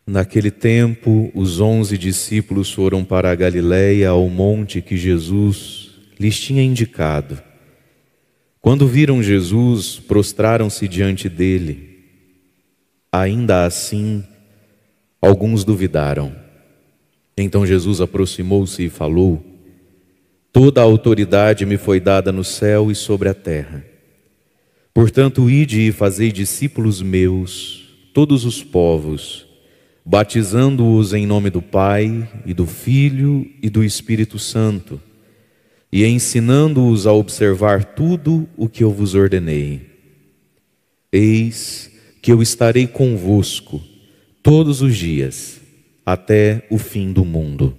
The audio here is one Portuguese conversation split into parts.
Naquele tempo, os 11 discípulos foram para a Galiléia, ao monte que Jesus lhes tinha indicado. Quando viram Jesus, prostraram-se diante dele. Ainda assim, alguns duvidaram. Então Jesus aproximou-se e falou: Toda a autoridade me foi dada no céu e sobre a terra. Portanto, ide e fazei discípulos meus, todos os povos, batizando-os em nome do Pai, e do Filho e do Espírito Santo, e ensinando-os a observar tudo o que eu vos ordenei. Eis que eu estarei convosco todos os dias, até o fim do mundo.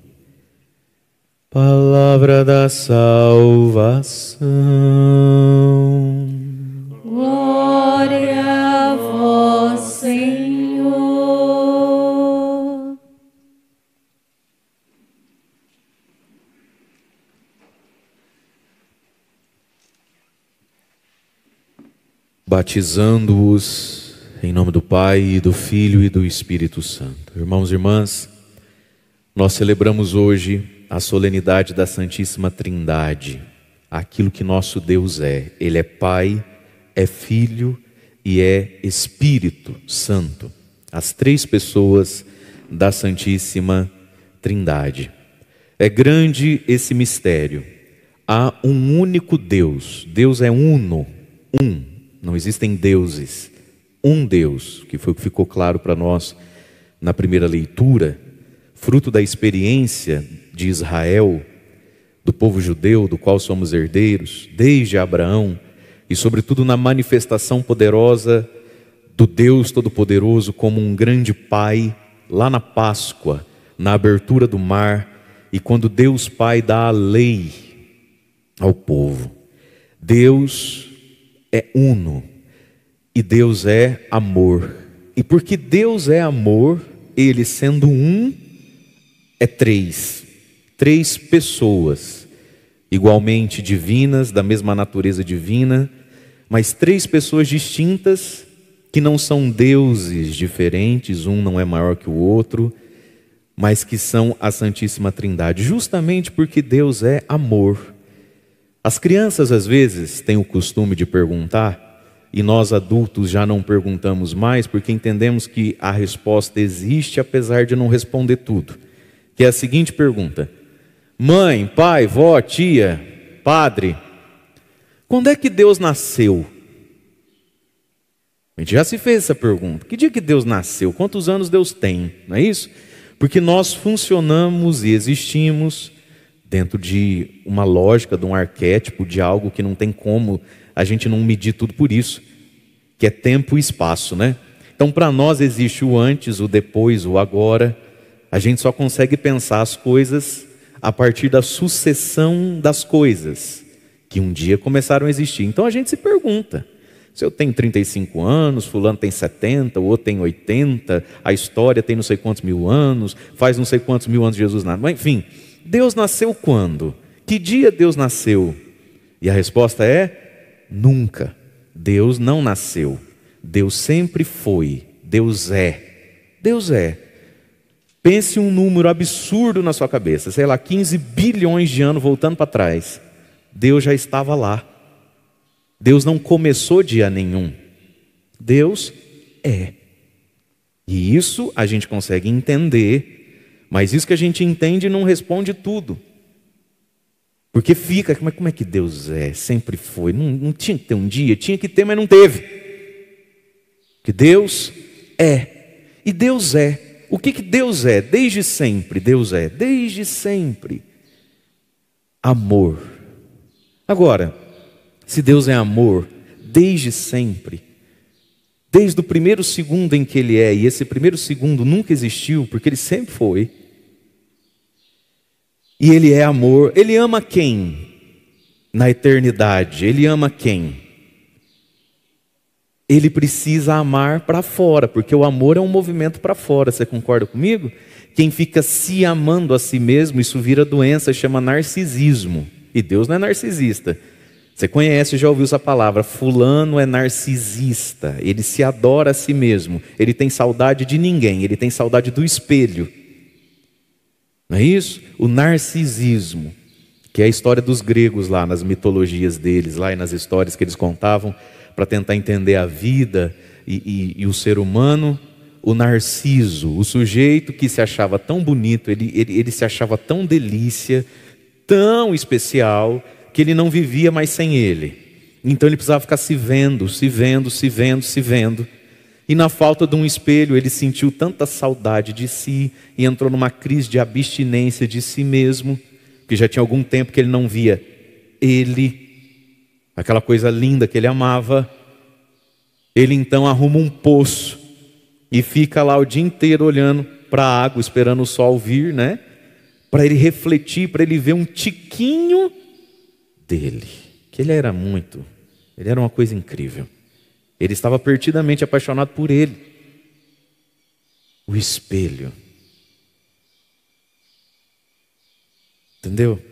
Palavra da salvação. Glória a vós, Senhor. Batizando-os em nome do Pai, e do Filho e do Espírito Santo. Irmãos e irmãs, nós celebramos hoje a solenidade da Santíssima Trindade, aquilo que nosso Deus é. Ele é Pai, é Filho e é Espírito Santo, as três pessoas da Santíssima Trindade. É grande esse mistério. Há um único Deus. Deus é uno, não existem deuses. Um Deus, que foi o que ficou claro para nós na primeira leitura, fruto da experiência de Israel, do povo judeu, do qual somos herdeiros, desde Abraão, e sobretudo na manifestação poderosa do Deus Todo-Poderoso como um grande Pai, lá na Páscoa, na abertura do mar, e quando Deus Pai dá a lei ao povo. Deus é uno, e Deus é amor. E porque Deus é amor, Ele sendo um, é três pessoas, igualmente divinas, da mesma natureza divina, mas três pessoas distintas, que não são deuses diferentes, um não é maior que o outro, mas que são a Santíssima Trindade, justamente porque Deus é amor. As crianças às vezes têm o costume de perguntar, e nós adultos já não perguntamos mais, porque entendemos que a resposta existe, apesar de não responder tudo. Que é a seguinte pergunta: mãe, pai, vó, tia, padre, quando é que Deus nasceu? A gente já se fez essa pergunta. Que dia que Deus nasceu? Quantos anos Deus tem? Não é isso? Porque nós funcionamos e existimos dentro de uma lógica, de um arquétipo, de algo que não tem como a gente não medir tudo por isso, que é tempo e espaço, né? Então para nós existe o antes, o depois, o agora. A gente só consegue pensar as coisas a partir da sucessão das coisas que um dia começaram a existir. Então a gente se pergunta: se eu tenho 35 anos, fulano tem 70, o outro tem 80, a história tem não sei quantos mil anos, faz não sei quantos mil anos Jesus nasceu. Mas enfim, Deus nasceu quando? Que dia Deus nasceu? E a resposta é: nunca. Deus não nasceu. Deus sempre foi. Deus é. Deus é. Pense um número absurdo na sua cabeça, sei lá, 15 bilhões de anos voltando para trás. Deus já estava lá. Deus não começou dia nenhum. Deus é. E isso a gente consegue entender, mas isso que a gente entende não responde tudo. Porque fica, como é que Deus é? Sempre foi. Não tinha que ter um dia, tinha que ter, mas não teve. Que Deus é. E Deus é. O que Deus é? Desde sempre Deus é. Desde sempre. Amor. Agora, se Deus é amor, desde sempre, desde o primeiro segundo em que Ele é, e esse primeiro segundo nunca existiu, porque Ele sempre foi, e Ele é amor, Ele ama quem? Na eternidade, Ele ama quem? Ele precisa amar para fora, porque o amor é um movimento para fora, você concorda comigo? Quem fica se amando a si mesmo, isso vira doença, chama narcisismo, e Deus não é narcisista. Você conhece, já ouviu essa palavra, fulano é narcisista, ele se adora a si mesmo, ele tem saudade de ninguém, ele tem saudade do espelho. Não é isso? O narcisismo, que é a história dos gregos lá, nas mitologias deles, lá e nas histórias que eles contavam, para tentar entender a vida e o ser humano. O narciso, o sujeito que se achava tão bonito, ele se achava tão delícia, tão especial, que ele não vivia mais sem ele. Então ele precisava ficar se vendo. E na falta de um espelho ele sentiu tanta saudade de si e entrou numa crise de abstinência de si mesmo, porque já tinha algum tempo que ele não via ele, aquela coisa linda que ele amava. Ele então arruma um poço e fica lá o dia inteiro olhando para a água, esperando o sol vir, né? Para ele refletir, para ele ver um tiquinho dele, que ele era uma coisa incrível. Ele estava perdidamente apaixonado por ele. O espelho. Entendeu?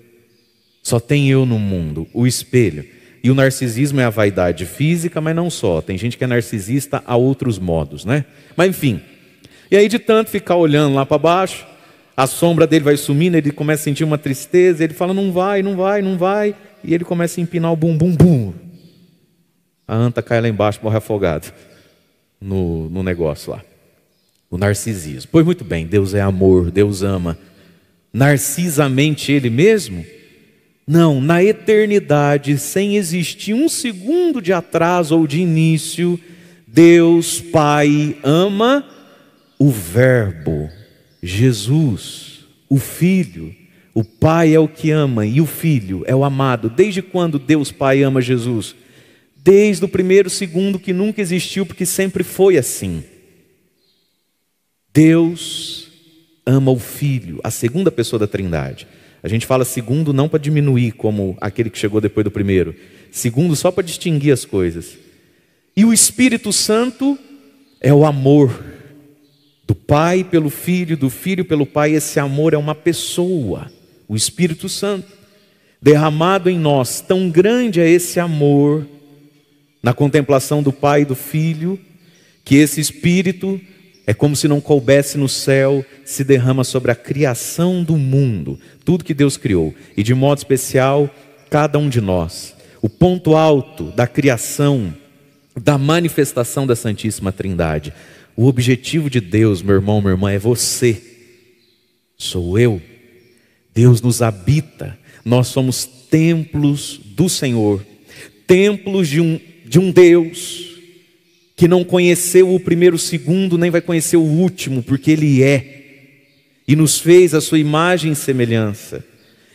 Só tem eu no mundo, o espelho. E o narcisismo é a vaidade física, mas não só. Tem gente que é narcisista a outros modos, né? Mas enfim. E aí de tanto ficar olhando lá para baixo, a sombra dele vai sumindo, ele começa a sentir uma tristeza, ele fala, não vai. E ele começa a empinar o bum. A anta cai lá embaixo, morre afogado no negócio lá. O narcisismo. Pois muito bem, Deus é amor, Deus ama. Narcisamente Ele mesmo? Não, na eternidade, sem existir um segundo de atraso ou de início, Deus Pai ama o Verbo, Jesus, o Filho. O Pai é o que ama e o Filho é o amado. Desde quando Deus Pai ama Jesus? Desde o primeiro segundo, que nunca existiu, porque sempre foi assim. Deus ama o Filho, a segunda pessoa da Trindade. A gente fala segundo não para diminuir, como aquele que chegou depois do primeiro. Segundo só para distinguir as coisas. E o Espírito Santo é o amor do Pai pelo Filho, do Filho pelo Pai. Esse amor é uma pessoa, o Espírito Santo, derramado em nós. Tão grande é esse amor na contemplação do Pai e do Filho, que esse Espírito é como se não coubesse no céu, se derrama sobre a criação do mundo, tudo que Deus criou, e de modo especial, cada um de nós. O ponto alto da criação, da manifestação da Santíssima Trindade. O objetivo de Deus, meu irmão, minha irmã, é você, sou eu. Deus nos habita, nós somos templos do Senhor, templos de um Deus que não conheceu o primeiro segundo, nem vai conhecer o último, porque Ele é, e nos fez a sua imagem e semelhança,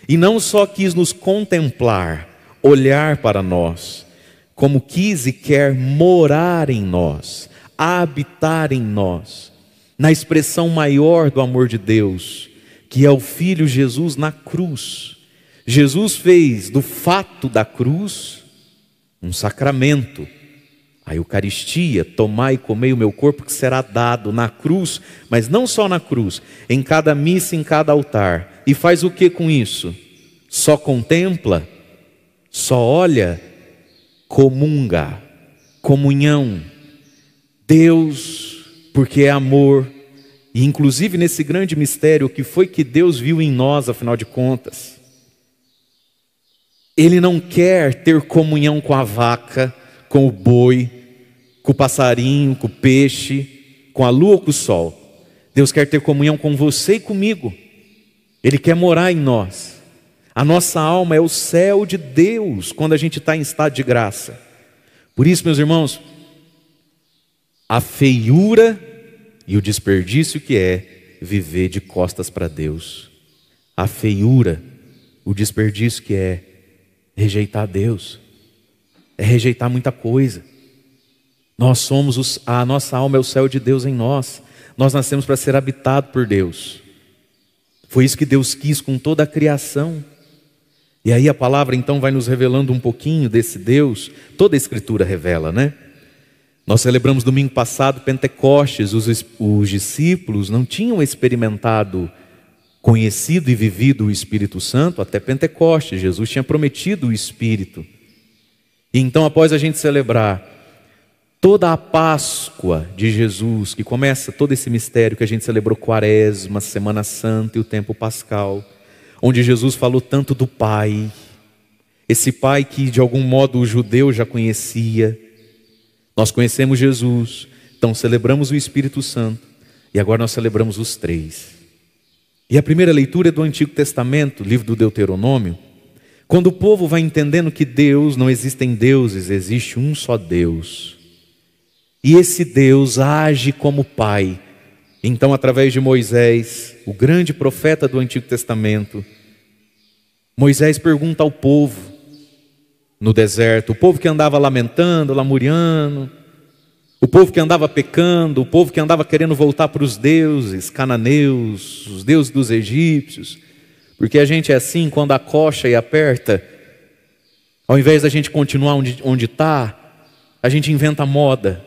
e não só quis nos contemplar, olhar para nós, como quis e quer morar em nós, habitar em nós, na expressão maior do amor de Deus, que é o Filho Jesus na cruz. Jesus fez do fato da cruz um sacramento, a Eucaristia, tomai e comei o meu corpo que será dado na cruz, mas não só na cruz, em cada missa, em cada altar. E faz o que com isso? Só contempla? Só olha? Comunga, comunhão. Deus, porque é amor, e inclusive nesse grande mistério, o que foi que Deus viu em nós, afinal de contas? Ele não quer ter comunhão com a vaca, com o boi, com o passarinho, com o peixe, com a lua ou com o sol. Deus quer ter comunhão com você e comigo. Ele quer morar em nós. A nossa alma é o céu de Deus quando a gente está em estado de graça. Por isso, meus irmãos, a feiura e o desperdício que é viver de costas para Deus. A feiura, o desperdício que é rejeitar Deus. É rejeitar muita coisa. Nós somos, a nossa alma é o céu de Deus em nós. Nós nascemos para ser habitado por Deus. Foi isso que Deus quis com toda a criação. E aí a palavra então vai nos revelando um pouquinho desse Deus. Toda a Escritura revela, né? Nós celebramos domingo passado Pentecostes. Os discípulos não tinham experimentado, conhecido e vivido o Espírito Santo até Pentecostes. Jesus tinha prometido o Espírito. E então, após a gente celebrar toda a Páscoa de Jesus, que começa todo esse mistério que a gente celebrou, Quaresma, Semana Santa e o tempo pascal, onde Jesus falou tanto do Pai, esse Pai que de algum modo o judeu já conhecia. Nós conhecemos Jesus, então celebramos o Espírito Santo e agora nós celebramos os três. E a primeira leitura é do Antigo Testamento, livro do Deuteronômio, quando o povo vai entendendo que Deus, não existem deuses, existe um só Deus. E esse Deus age como Pai. Então, através de Moisés, o grande profeta do Antigo Testamento, Moisés pergunta ao povo no deserto, o povo que andava lamentando, lamuriando, o povo que andava pecando, o povo que andava querendo voltar para os deuses cananeus, os deuses dos egípcios, porque a gente é assim, quando acocha e aperta, ao invés da gente continuar onde está, a gente inventa moda.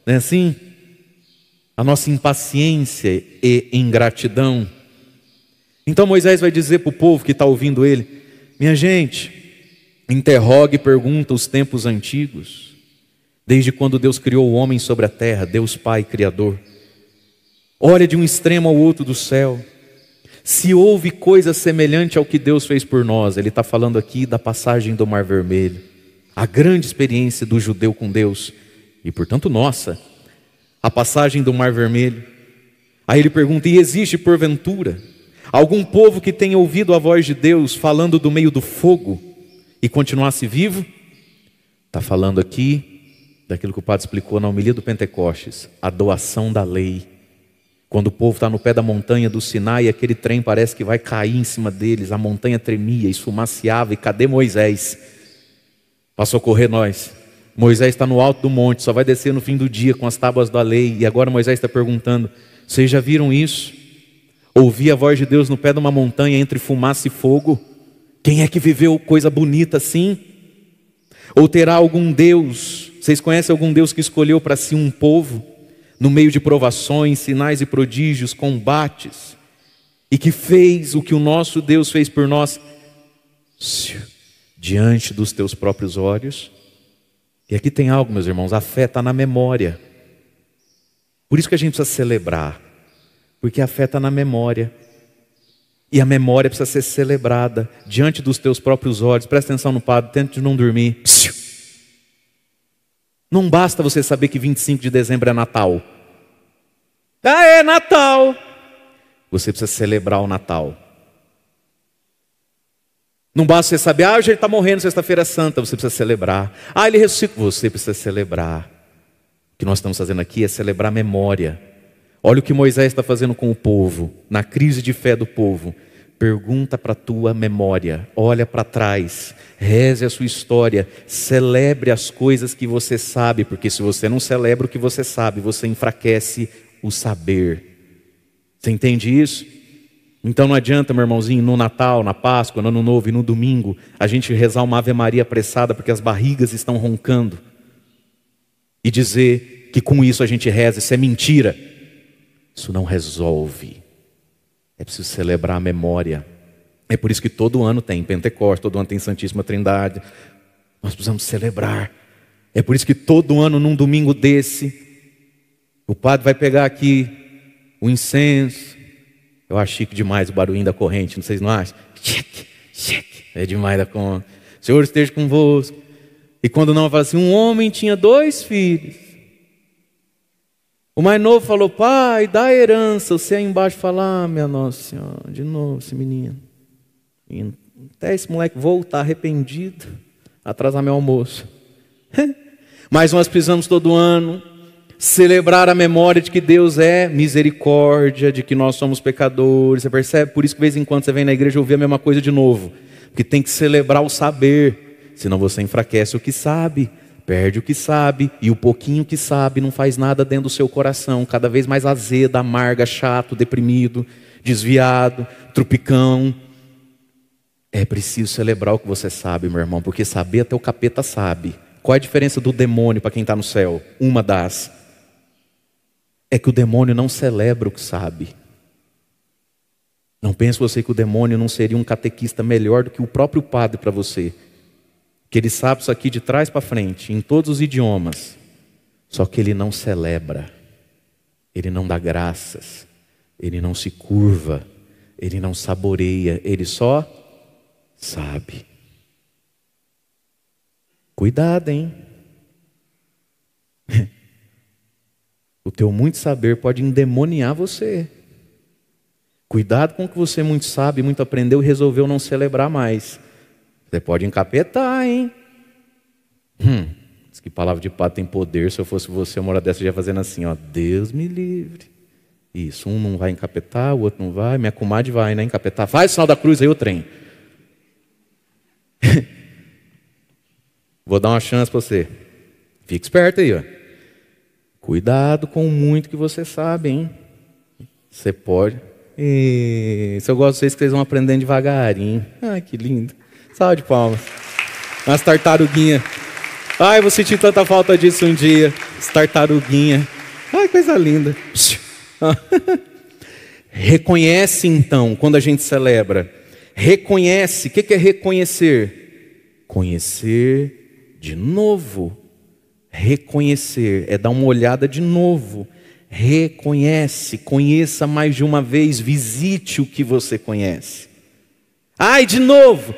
Não é assim? A nossa impaciência e ingratidão. Então Moisés vai dizer para o povo que está ouvindo ele: minha gente, interrogue e pergunta os tempos antigos, desde quando Deus criou o homem sobre a terra, Deus Pai Criador. Olha de um extremo ao outro do céu, se houve coisa semelhante ao que Deus fez por nós. Ele está falando aqui da passagem do Mar Vermelho, a grande experiência do judeu com Deus, e portanto nossa, a passagem do Mar Vermelho. Aí ele pergunta: e existe porventura algum povo que tenha ouvido a voz de Deus falando do meio do fogo e continuasse vivo? Está falando aqui daquilo que o padre explicou na homilia do Pentecostes, a doação da lei. Quando o povo está no pé da montanha do Sinai, aquele trem parece que vai cair em cima deles, a montanha tremia, esfumaciava, e cadê Moisés para socorrer nós? Moisés está no alto do monte, só vai descer no fim do dia com as tábuas da lei. E agora Moisés está perguntando: vocês já viram isso? Ouvir a voz de Deus no pé de uma montanha entre fumaça e fogo? Quem é que viveu coisa bonita assim? Ou terá algum Deus, vocês conhecem algum Deus que escolheu para si um povo, no meio de provações, sinais e prodígios, combates, e que fez o que o nosso Deus fez por nós, diante dos teus próprios olhos? E aqui tem algo, meus irmãos, a fé está na memória. Por isso que a gente precisa celebrar, porque a fé está na memória. E a memória precisa ser celebrada diante dos teus próprios olhos. Presta atenção no padre, tente não dormir. Não basta você saber que 25 de dezembro é Natal. Ah, é Natal! Você precisa celebrar o Natal. Não basta você saber: hoje ele está morrendo, sexta-feira santa. Você precisa celebrar. Ele ressuscitou. Você precisa celebrar. O que nós estamos fazendo aqui é celebrar a memória. Olha o que Moisés está fazendo com o povo, na crise de fé do povo. Pergunta para a tua memória, olha para trás, reze a sua história, celebre as coisas que você sabe, porque se você não celebra o que você sabe, você enfraquece o saber. Você entende isso? Então não adianta, meu irmãozinho, no Natal, na Páscoa, no Ano Novo e no domingo, a gente rezar uma Ave Maria apressada porque as barrigas estão roncando e dizer que com isso a gente reza. Isso é mentira. Isso não resolve. É preciso celebrar a memória. É por isso que todo ano tem Pentecostes, todo ano tem Santíssima Trindade. Nós precisamos celebrar. É por isso que todo ano, num domingo desse, o padre vai pegar aqui o incenso. Eu acho chique demais o barulhinho da corrente, vocês não acham? Cheque, cheque. É demais da conta. O Senhor esteja convosco. E quando não, fala assim: um homem tinha 2 filhos. O mais novo falou: pai, dá a herança. Você aí embaixo fala: minha Nossa Senhora, de novo esse menino. E até esse moleque voltar arrependido, atrasar meu almoço. Mas nós precisamos todo ano celebrar a memória de que Deus é misericórdia, de que nós somos pecadores. Você percebe? Por isso que de vez em quando você vem na igreja ouvir a mesma coisa de novo. Porque tem que celebrar o saber, senão você enfraquece o que sabe. Perde o que sabe, e o pouquinho que sabe não faz nada dentro do seu coração, cada vez mais azeda, amarga, chato, deprimido, desviado, trupicão. É preciso celebrar o que você sabe, meu irmão, porque saber até o capeta sabe. Qual é a diferença do demônio para quem está no céu? Uma das é que o demônio não celebra o que sabe. Não pense você que o demônio não seria um catequista melhor do que o próprio padre para você. que ele sabe isso aqui de trás para frente, em todos os idiomas, só que ele não celebra, ele não dá graças, ele não se curva, ele não saboreia, ele só sabe. Cuidado, hein? O teu muito saber pode endemoniar você. Cuidado com o que você muito sabe, muito aprendeu e resolveu não celebrar mais. Você pode encapetar, hein? Diz que palavra de pato tem poder. Se eu fosse você, uma hora dessa eu ia fazendo assim, ó, Deus me livre. Isso, um não vai encapetar, o outro não vai. Minha comadre vai, né, encapetar. Faz o sinal da cruz aí, o trem. Vou dar uma chance para você. Fique esperto aí, ó. Cuidado com o muito que você sabe, hein? Você pode... Isso, eu gosto de vocês que vocês vão aprendendo devagarinho. Ai, que lindo. Salve de palmas. Umas tartaruguinhas. Ai, vou sentir tanta falta disso um dia. As tartaruguinhas. Ai, coisa linda. Reconhece então, quando a gente celebra. Reconhece. O que é reconhecer? Conhecer de novo. Reconhecer é dar uma olhada de novo. Reconhece, conheça mais de uma vez, visite o que você conhece. Ai, de novo.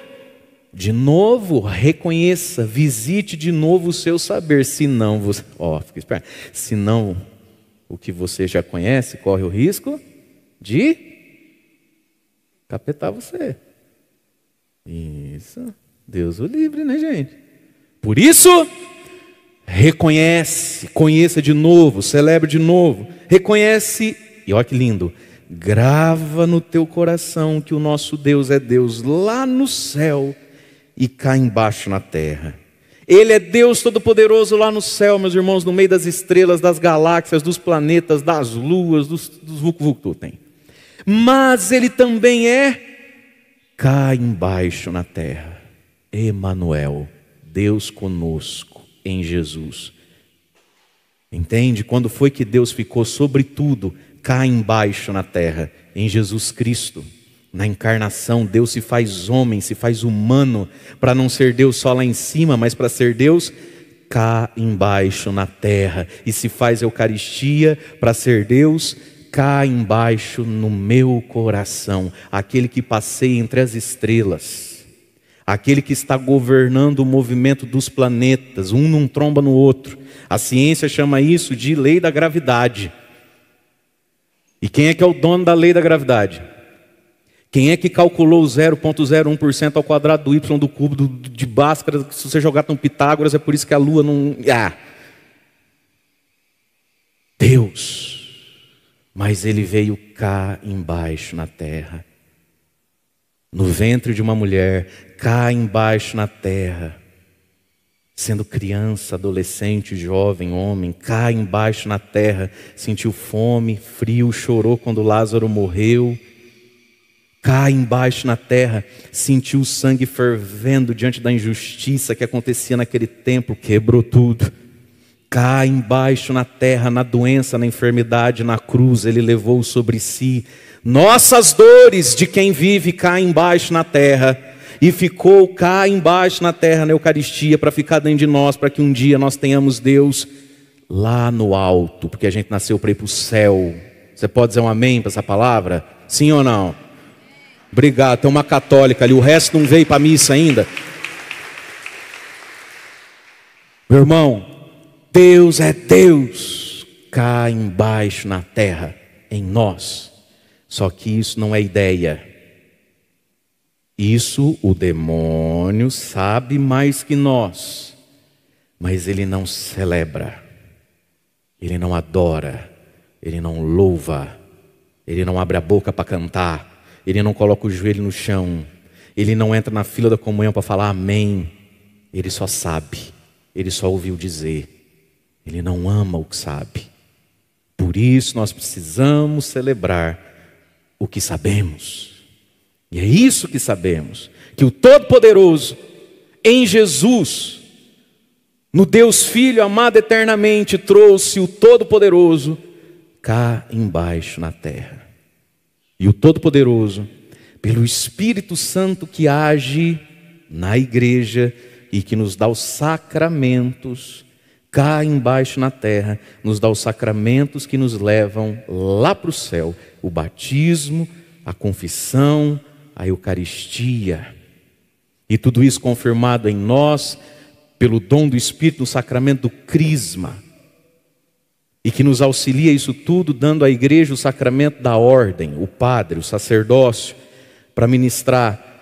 De novo, reconheça, visite de novo o seu saber. Senão, você, fica esperto. Senão, o que você já conhece corre o risco de capetar você. Isso. Deus o livre, né, gente? Por isso, reconhece, conheça de novo, celebre de novo. Reconhece, e olha que lindo, grava no teu coração que o nosso Deus é Deus lá no céu e cá embaixo na terra. Ele é Deus Todo-Poderoso lá no céu, meus irmãos, no meio das estrelas, das galáxias, dos planetas, das luas, dos vucu-vucu tem. Mas Ele também é cá embaixo na terra. Emanuel, Deus conosco em Jesus. Entende? Quando foi que Deus ficou sobre tudo cá embaixo na terra? Em Jesus Cristo. Na encarnação, Deus se faz homem, se faz humano, para não ser Deus só lá em cima, mas para ser Deus cá embaixo na terra. E se faz Eucaristia para ser Deus cá embaixo no meu coração. Aquele que passeia entre as estrelas. Aquele que está governando o movimento dos planetas. Um não tromba no outro. A ciência chama isso de lei da gravidade. E quem é que é o dono da lei da gravidade? Quem é que calculou o 0,01% ao quadrado do y do cubo de Bhaskara? Se você jogar no Pitágoras, é por isso que a lua não... Deus. Mas Ele veio cá embaixo na terra. No ventre de uma mulher, cá embaixo na terra. Sendo criança, adolescente, jovem, homem, cá embaixo na terra. Sentiu fome, frio, chorou quando Lázaro morreu. Cá embaixo na terra, sentiu o sangue fervendo diante da injustiça que acontecia naquele tempo, quebrou tudo. Cá embaixo na terra, na doença, na enfermidade, na cruz, Ele levou sobre si nossas dores de quem vive cá embaixo na terra. E ficou cá embaixo na terra, na Eucaristia, para ficar dentro de nós, para que um dia nós tenhamos Deus lá no alto, porque a gente nasceu para ir para o céu. Você pode dizer um amém para essa palavra? Sim ou não? Obrigado, tem uma católica ali, o resto não veio para a missa ainda. Meu irmão, Deus é Deus cá embaixo na terra, em nós. Só que isso não é ideia. Isso o demônio sabe mais que nós. Mas ele não celebra, ele não adora, ele não louva, ele não abre a boca para cantar. Ele não coloca o joelho no chão. Ele não entra na fila da comunhão para falar amém. Ele só sabe. Ele só ouviu dizer. Ele não ama o que sabe. Por isso nós precisamos celebrar o que sabemos. E é isso que sabemos. Que o Todo-Poderoso, em Jesus, no Deus Filho amado eternamente, trouxe o Todo-Poderoso cá embaixo na terra. E o Todo-Poderoso, pelo Espírito Santo que age na igreja e que nos dá os sacramentos, cá embaixo na terra, nos dá os sacramentos que nos levam lá para o céu. O batismo, a confissão, a Eucaristia. E tudo isso confirmado em nós, pelo dom do Espírito, no sacramento do Crisma. E que nos auxilia isso tudo, dando à igreja o sacramento da ordem, o padre, o sacerdócio, para ministrar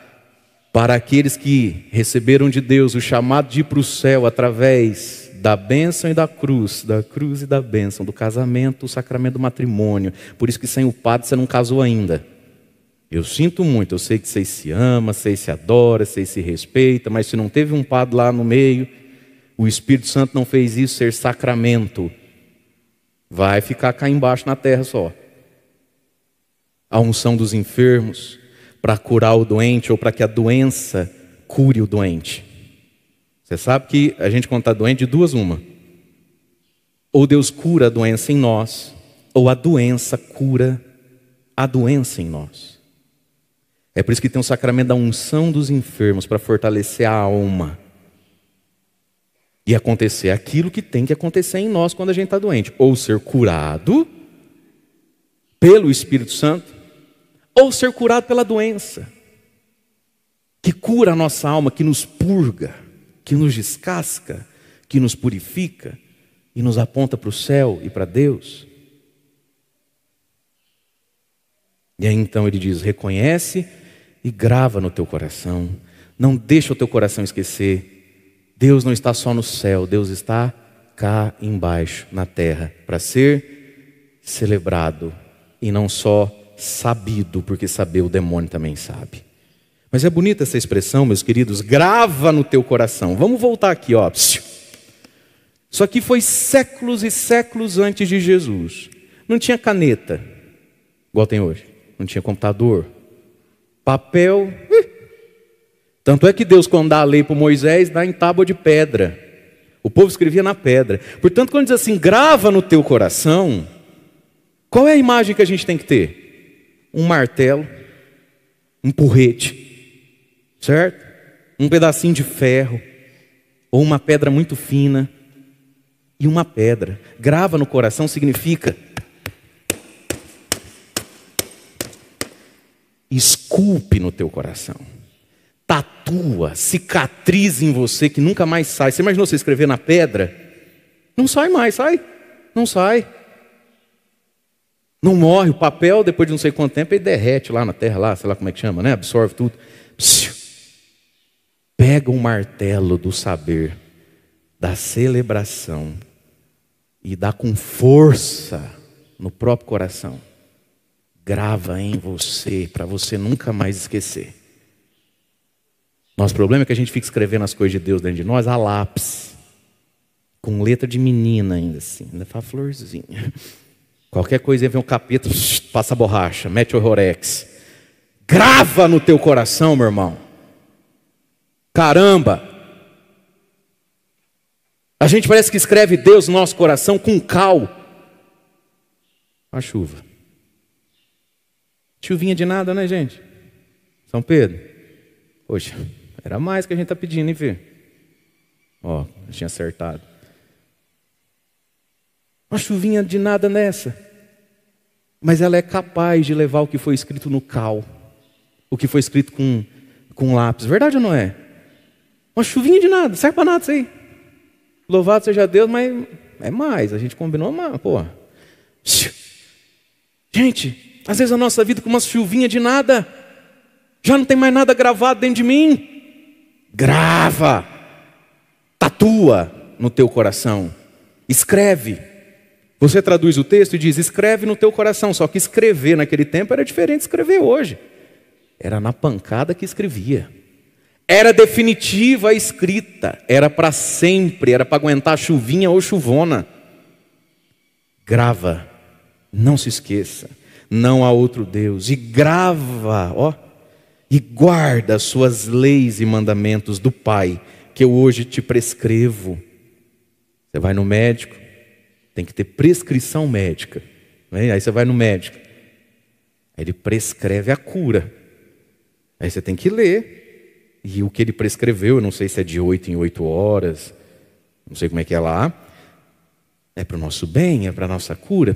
para aqueles que receberam de Deus o chamado de ir para o céu através da bênção e da cruz e da bênção, do casamento, o sacramento do matrimônio. Por isso que sem o padre você não casou ainda. Eu sinto muito, eu sei que vocês se amam, vocês se adoram, vocês se respeitam, mas se não teve um padre lá no meio, o Espírito Santo não fez isso ser sacramento. Vai ficar cá embaixo na terra só. A unção dos enfermos para curar o doente ou para que a doença cure o doente. Você sabe que a gente quando está doente, de duas uma. Ou Deus cura a doença em nós, ou a doença cura a doença em nós. É por isso que tem o sacramento da unção dos enfermos para fortalecer a alma. E acontecer aquilo que tem que acontecer em nós quando a gente está doente. Ou ser curado pelo Espírito Santo, ou ser curado pela doença. Que cura a nossa alma, que nos purga, que nos descasca, que nos purifica e nos aponta para o céu e para Deus. E aí então ele diz, reconhece e grava no teu coração. Não deixa o teu coração esquecer. Deus não está só no céu, Deus está cá embaixo, na terra, para ser celebrado e não só sabido, porque saber o demônio também sabe. Mas é bonita essa expressão, meus queridos, grava no teu coração. Vamos voltar aqui, ó. Isso aqui foi séculos e séculos antes de Jesus. Não tinha caneta, igual tem hoje. Não tinha computador, papel. Tanto é que Deus, quando dá a lei para Moisés, dá em tábua de pedra. O povo escrevia na pedra. Portanto, quando diz assim, grava no teu coração, qual é a imagem que a gente tem que ter? Um martelo, um porrete, certo? Um pedacinho de ferro, ou uma pedra muito fina, e uma pedra. Grava no coração significa esculpe no teu coração. Tatua, cicatrize em você que nunca mais sai. Você imaginou você escrever na pedra? Não sai mais, sai? Não sai. Não morre o papel, depois de não sei quanto tempo, ele derrete lá na terra, lá, sei lá como é que chama, né? Absorve tudo. Pega um martelo do saber, da celebração, e dá com força no próprio coração. Grava em você, para você nunca mais esquecer. Nosso problema é que a gente fica escrevendo as coisas de Deus dentro de nós a lápis, com letra de menina ainda assim, ainda faz florzinha. Qualquer coisa vem um capeta, passa a borracha, mete o Rorex. Grava no teu coração, meu irmão. Caramba! A gente parece que escreve Deus no nosso coração com cal. A chuva. Chuvinha de nada, né, gente? São Pedro. Poxa, era mais que a gente está pedindo, hein, filho? Ó, eu tinha acertado. Uma chuvinha de nada nessa. Mas ela é capaz de levar o que foi escrito no cal. O que foi escrito com lápis. Verdade ou não é? Uma chuvinha de nada, serve para nada isso aí. Louvado seja Deus, mas é mais. A gente combinou, mas, pô. Gente, às vezes a nossa vida com uma chuvinha de nada. Já não tem mais nada gravado dentro de mim. Grava. Tatua no teu coração. Escreve. Você traduz o texto e diz, escreve no teu coração. Só que escrever naquele tempo era diferente de escrever hoje. Era na pancada que escrevia. Era definitiva a escrita. Era para sempre. Era para aguentar chuvinha ou chuvona. Grava. Não se esqueça. Não há outro Deus. E grava, ó. E guarda as suas leis e mandamentos do Pai, que eu hoje te prescrevo. Você vai no médico, tem que ter prescrição médica. Aí você vai no médico, aí ele prescreve a cura. Aí você tem que ler. E o que ele prescreveu, eu não sei se é de 8 em 8 horas, não sei como é que é lá, é para o nosso bem, é para a nossa cura.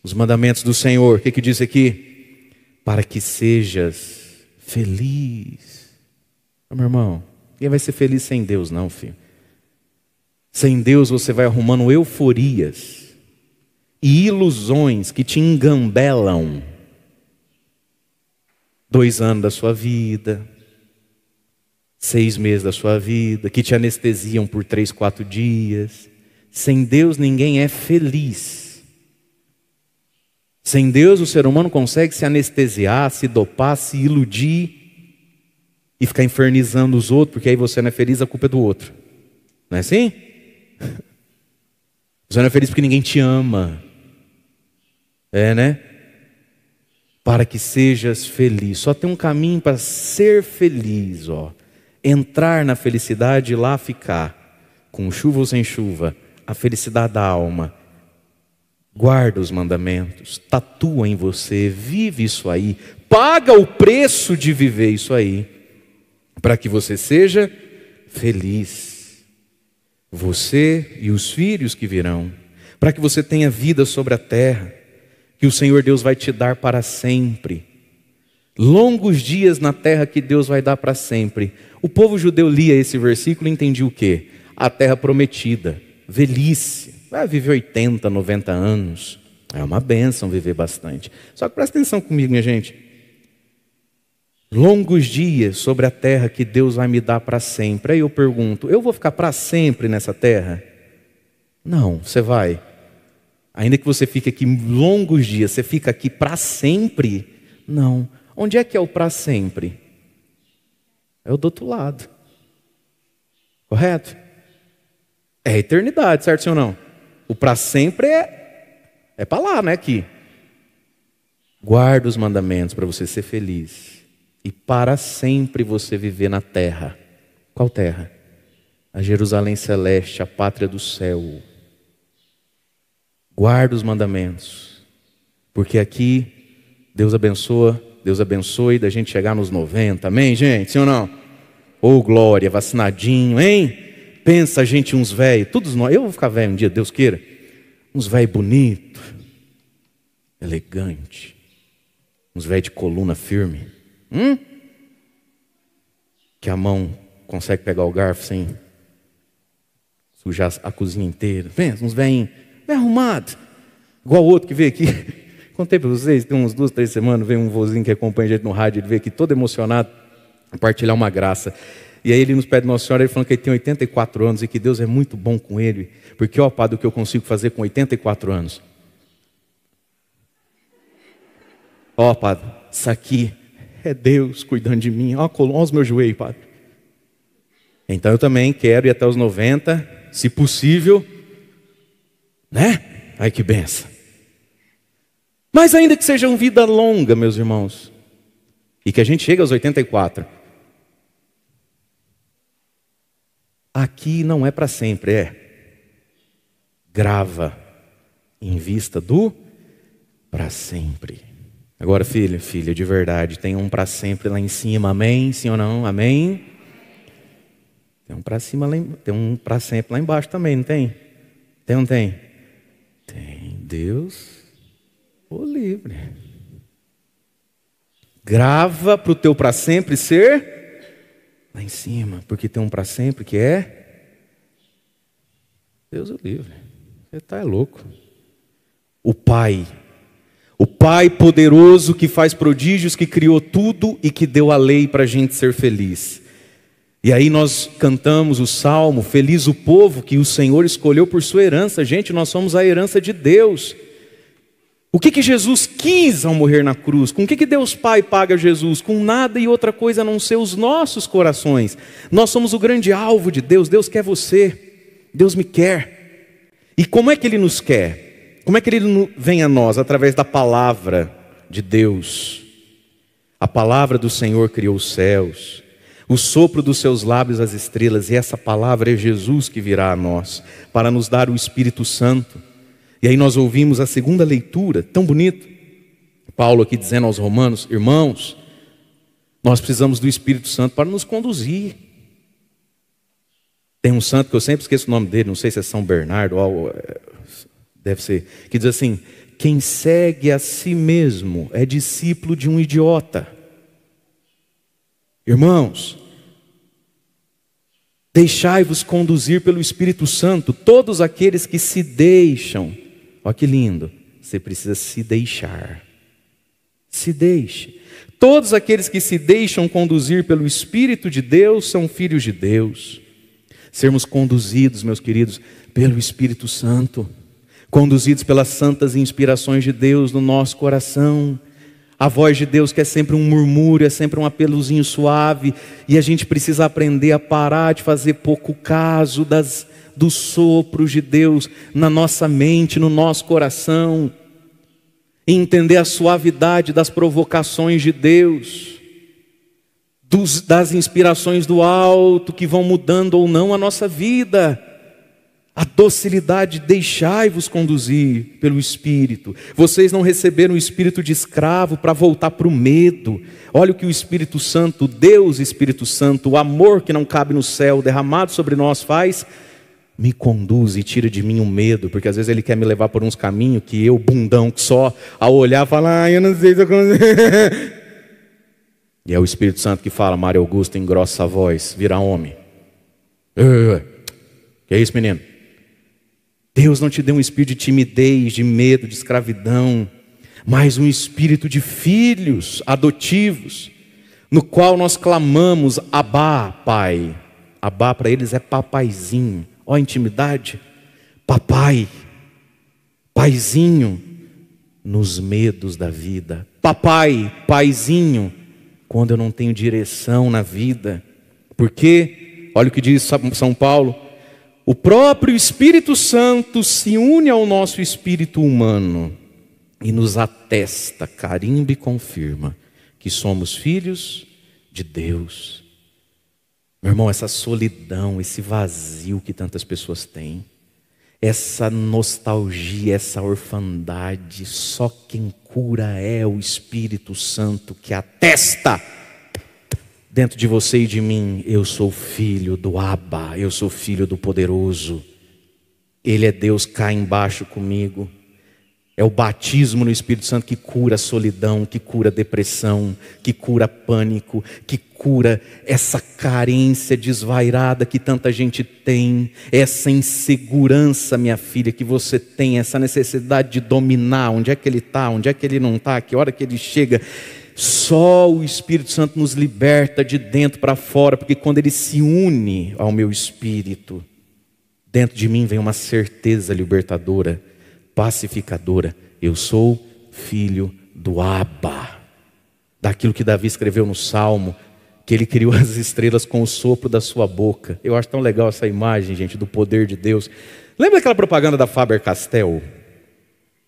Os mandamentos do Senhor, o que diz aqui? Para que sejas feliz. Meu irmão, ninguém vai ser feliz sem Deus não, filho. Sem Deus você vai arrumando euforias e ilusões que te engambelam. 2 anos da sua vida, 6 meses da sua vida, que te anestesiam por 3, 4 dias. Sem Deus ninguém é feliz. Sem Deus o ser humano consegue se anestesiar, se dopar, se iludir e ficar infernizando os outros, porque aí você não é feliz, a culpa é do outro. Não é assim? Você não é feliz porque ninguém te ama. É, né? Para que sejas feliz. Só tem um caminho para ser feliz, ó. Entrar na felicidade e lá ficar, com chuva ou sem chuva, a felicidade da alma. Guarda os mandamentos, tatua em você, vive isso aí, paga o preço de viver isso aí, para que você seja feliz. Você e os filhos que virão, para que você tenha vida sobre a terra, que o Senhor Deus vai te dar para sempre. Longos dias na terra que Deus vai dar para sempre. O povo judeu lia esse versículo e entendia o quê? A terra prometida, velhice. Vai viver 80, 90 anos. É uma bênção viver bastante. Só que presta atenção comigo, minha gente. Longos dias sobre a terra que Deus vai me dar para sempre. Aí eu pergunto, eu vou ficar para sempre nessa terra? Não, você vai. Ainda que você fique aqui longos dias, você fica aqui para sempre? Não. Onde é que é o para sempre? É o do outro lado. Correto? É a eternidade, certo, sim ou não? O para sempre é para lá, não é aqui. Guarda os mandamentos para você ser feliz. E para sempre você viver na terra. Qual terra? A Jerusalém Celeste, a pátria do céu. Guarda os mandamentos. Porque aqui Deus abençoe da gente chegar nos 90. Amém, gente? Sim ou não? Ô, glória, vacinadinho, hein? Pensa a gente uns velhos, todos nós, eu vou ficar velho um dia, Deus queira. Uns velhos bonitos, elegantes. Uns velhos de coluna firme. Que a mão consegue pegar o garfo sem sujar a cozinha inteira. Pensa, uns velhinhos bem arrumados. Igual o outro que veio aqui. Contei para vocês, tem uns 2, 3 semanas, veio um vozinho que acompanha a gente no rádio, ele veio aqui todo emocionado, compartilhar uma graça. E aí ele nos pede Nossa Senhora, ele falando que ele tem 84 anos e que Deus é muito bom com ele. Porque, ó, Padre, o que eu consigo fazer com 84 anos? Ó, Padre, isso aqui é Deus cuidando de mim. Ó, os meus joelhos, Padre. Então eu também quero ir até os 90, se possível, né? Ai, que benção. Mas ainda que seja uma vida longa, meus irmãos, e que a gente chegue aos 84, aqui não é para sempre, grava em vista do para sempre. Agora, filho, filha, de verdade, tem um para sempre lá em cima, amém? Sim ou não? Amém? Tem um para cima lá, tem um para sempre lá embaixo também, não tem? Tem ou não tem? Tem. Deus, o livre. Grava para o teu para sempre ser lá em cima, porque tem um para sempre que é Deus o livre. Você está louco. O Pai poderoso que faz prodígios, que criou tudo e que deu a lei para a gente ser feliz. E aí nós cantamos o salmo, feliz o povo que o Senhor escolheu por sua herança. Gente, nós somos a herança de Deus. O que Jesus quis ao morrer na cruz? Com o que Deus Pai paga Jesus? Com nada e outra coisa a não ser os nossos corações. Nós somos o grande alvo de Deus. Deus quer você. Deus me quer. E como é que Ele nos quer? Como é que Ele vem a nós? Através da palavra de Deus. A palavra do Senhor criou os céus. O sopro dos seus lábios as estrelas. E essa palavra é Jesus que virá a nós. Para nos dar o Espírito Santo. E aí nós ouvimos a segunda leitura, tão bonito. Paulo aqui dizendo aos romanos, irmãos, Nós precisamos do Espírito Santo para nos conduzir. Tem um santo que eu sempre esqueço o nome dele, não sei se é São Bernardo, ou deve ser, que diz assim: quem segue a si mesmo é discípulo de um idiota. Irmãos, deixai-vos conduzir pelo Espírito Santo, todos aqueles que se deixam. Olha que lindo, você precisa se deixar. Se deixe. Todos aqueles que se deixam conduzir pelo Espírito de Deus são filhos de Deus. Sermos conduzidos, meus queridos, pelo Espírito Santo, conduzidos pelas santas inspirações de Deus no nosso coração. A voz de Deus que é sempre um murmúrio, é sempre um apelozinho suave, e a gente precisa aprender a parar de fazer pouco caso dos sopros de Deus na nossa mente, no nosso coração, e entender a suavidade das provocações de Deus, das inspirações do alto que vão mudando ou não a nossa vida. A docilidade, deixai-vos conduzir pelo Espírito. Vocês não receberam o espírito de escravo para voltar para o medo. Olha o que o Espírito Santo, Deus Espírito Santo, o amor que não cabe no céu, derramado sobre nós faz. Me conduz e tira de mim o medo, porque às vezes Ele quer me levar por uns caminhos que eu, bundão, que só ao olhar fala, eu não sei se eu consigo. E é o Espírito Santo que fala, Mário Augusto, engrossa a voz, vira homem. Que é isso, menino? Deus não te deu um espírito de timidez, de medo, de escravidão, mas um espírito de filhos adotivos, no qual nós clamamos, Abá, Pai. Abá para eles é papaizinho. Ó a intimidade. Papai, paizinho nos medos da vida. Papai, paizinho, quando eu não tenho direção na vida. Porque, olha o que diz São Paulo, o próprio Espírito Santo se une ao nosso espírito humano e nos atesta, carimba e confirma que somos filhos de Deus. Meu irmão, essa solidão, esse vazio que tantas pessoas têm, essa nostalgia, essa orfandade, só quem cura é o Espírito Santo que atesta dentro de você e de mim, eu sou filho do Abba, eu sou filho do poderoso. Ele é Deus cá embaixo comigo. É o batismo no Espírito Santo que cura a solidão, que cura a depressão, que cura pânico, que cura essa carência desvairada que tanta gente tem, essa insegurança, minha filha, que você tem, essa necessidade de dominar, onde é que ele está, onde é que ele não está, que hora que ele chega. Só o Espírito Santo nos liberta de dentro para fora, porque quando ele se une ao meu espírito, dentro de mim vem uma certeza libertadora, pacificadora. Eu sou filho do Abba, daquilo que Davi escreveu no Salmo, que ele criou as estrelas com o sopro da sua boca. Eu acho tão legal essa imagem, gente, do poder de Deus. Lembra aquela propaganda da Faber-Castell?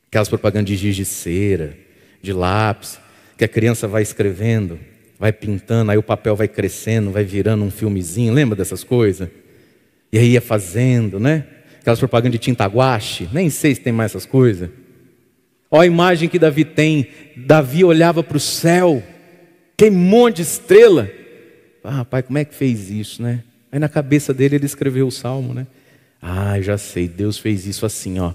Aquelas propagandas de giz de cera, de lápis, que a criança vai escrevendo, vai pintando, aí o papel vai crescendo, vai virando um filmezinho. Lembra dessas coisas? E aí ia fazendo, né? Aquelas propagandas de tinta guache, nem sei se tem mais essas coisas. Olha a imagem que Davi tem. Davi olhava para o céu, tem um monte de estrela. Ah, pai, como é que fez isso, né? Aí na cabeça dele ele escreveu o Salmo, né? Ah, já sei, Deus fez isso assim, ó.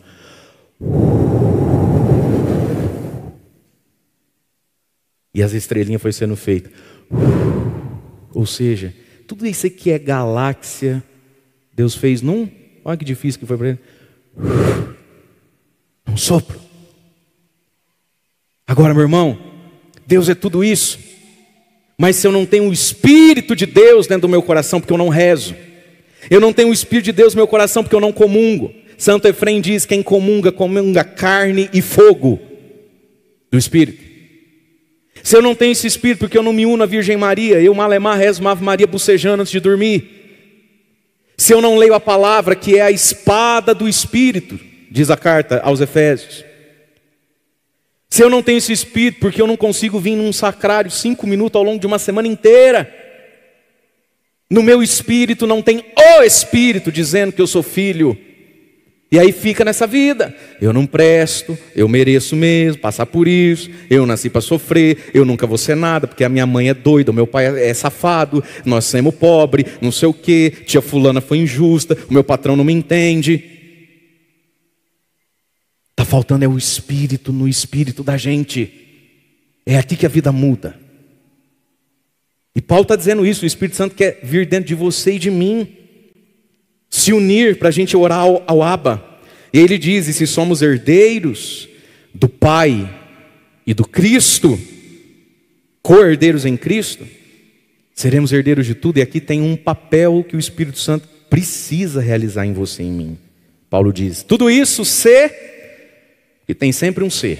E as estrelinhas foi sendo feitas. Ou seja, tudo isso aqui é galáxia. Deus fez num... Olha que difícil que foi para ele. Um sopro. Agora, meu irmão, Deus é tudo isso. Mas se eu não tenho o Espírito de Deus dentro do meu coração, porque eu não rezo. Eu não tenho o Espírito de Deus no meu coração, porque eu não comungo. Santo Efrem diz, quem comunga, comunga carne e fogo do Espírito. Se eu não tenho esse Espírito, porque eu não me uno à Virgem Maria, eu malemar rezo uma Ave Maria bocejando antes de dormir. Se eu não leio a palavra, que é a espada do Espírito, diz a carta aos Efésios. Se eu não tenho esse Espírito, porque eu não consigo vir num sacrário 5 minutos ao longo de uma semana inteira. No meu espírito não tem o Espírito dizendo que eu sou filho. E aí fica nessa vida, eu não presto, eu mereço mesmo passar por isso, eu nasci para sofrer, eu nunca vou ser nada, porque a minha mãe é doida, o meu pai é safado, nós somos pobres, não sei o quê, tia fulana foi injusta, o meu patrão não me entende. Está faltando o Espírito no espírito da gente. É aqui que a vida muda. E Paulo está dizendo isso, o Espírito Santo quer vir dentro de você e de mim, se unir para a gente orar ao Abba. E ele diz, e se somos herdeiros do Pai e do Cristo, co-herdeiros em Cristo, seremos herdeiros de tudo. E aqui tem um papel que o Espírito Santo precisa realizar em você e em mim. Paulo diz, tudo isso e tem sempre um ser.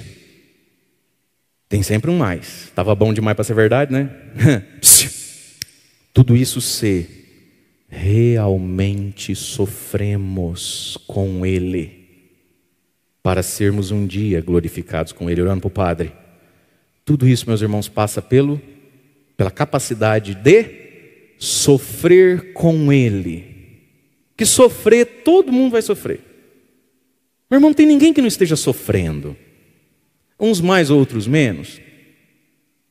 Tem sempre um mais. Estava bom demais para ser verdade, né? Tudo isso realmente sofremos com Ele, para sermos um dia glorificados com Ele, orando para o Padre. Tudo isso, meus irmãos, passa pela capacidade de sofrer com Ele. Que sofrer, todo mundo vai sofrer. Meu irmão, não tem ninguém que não esteja sofrendo. Uns mais, outros menos.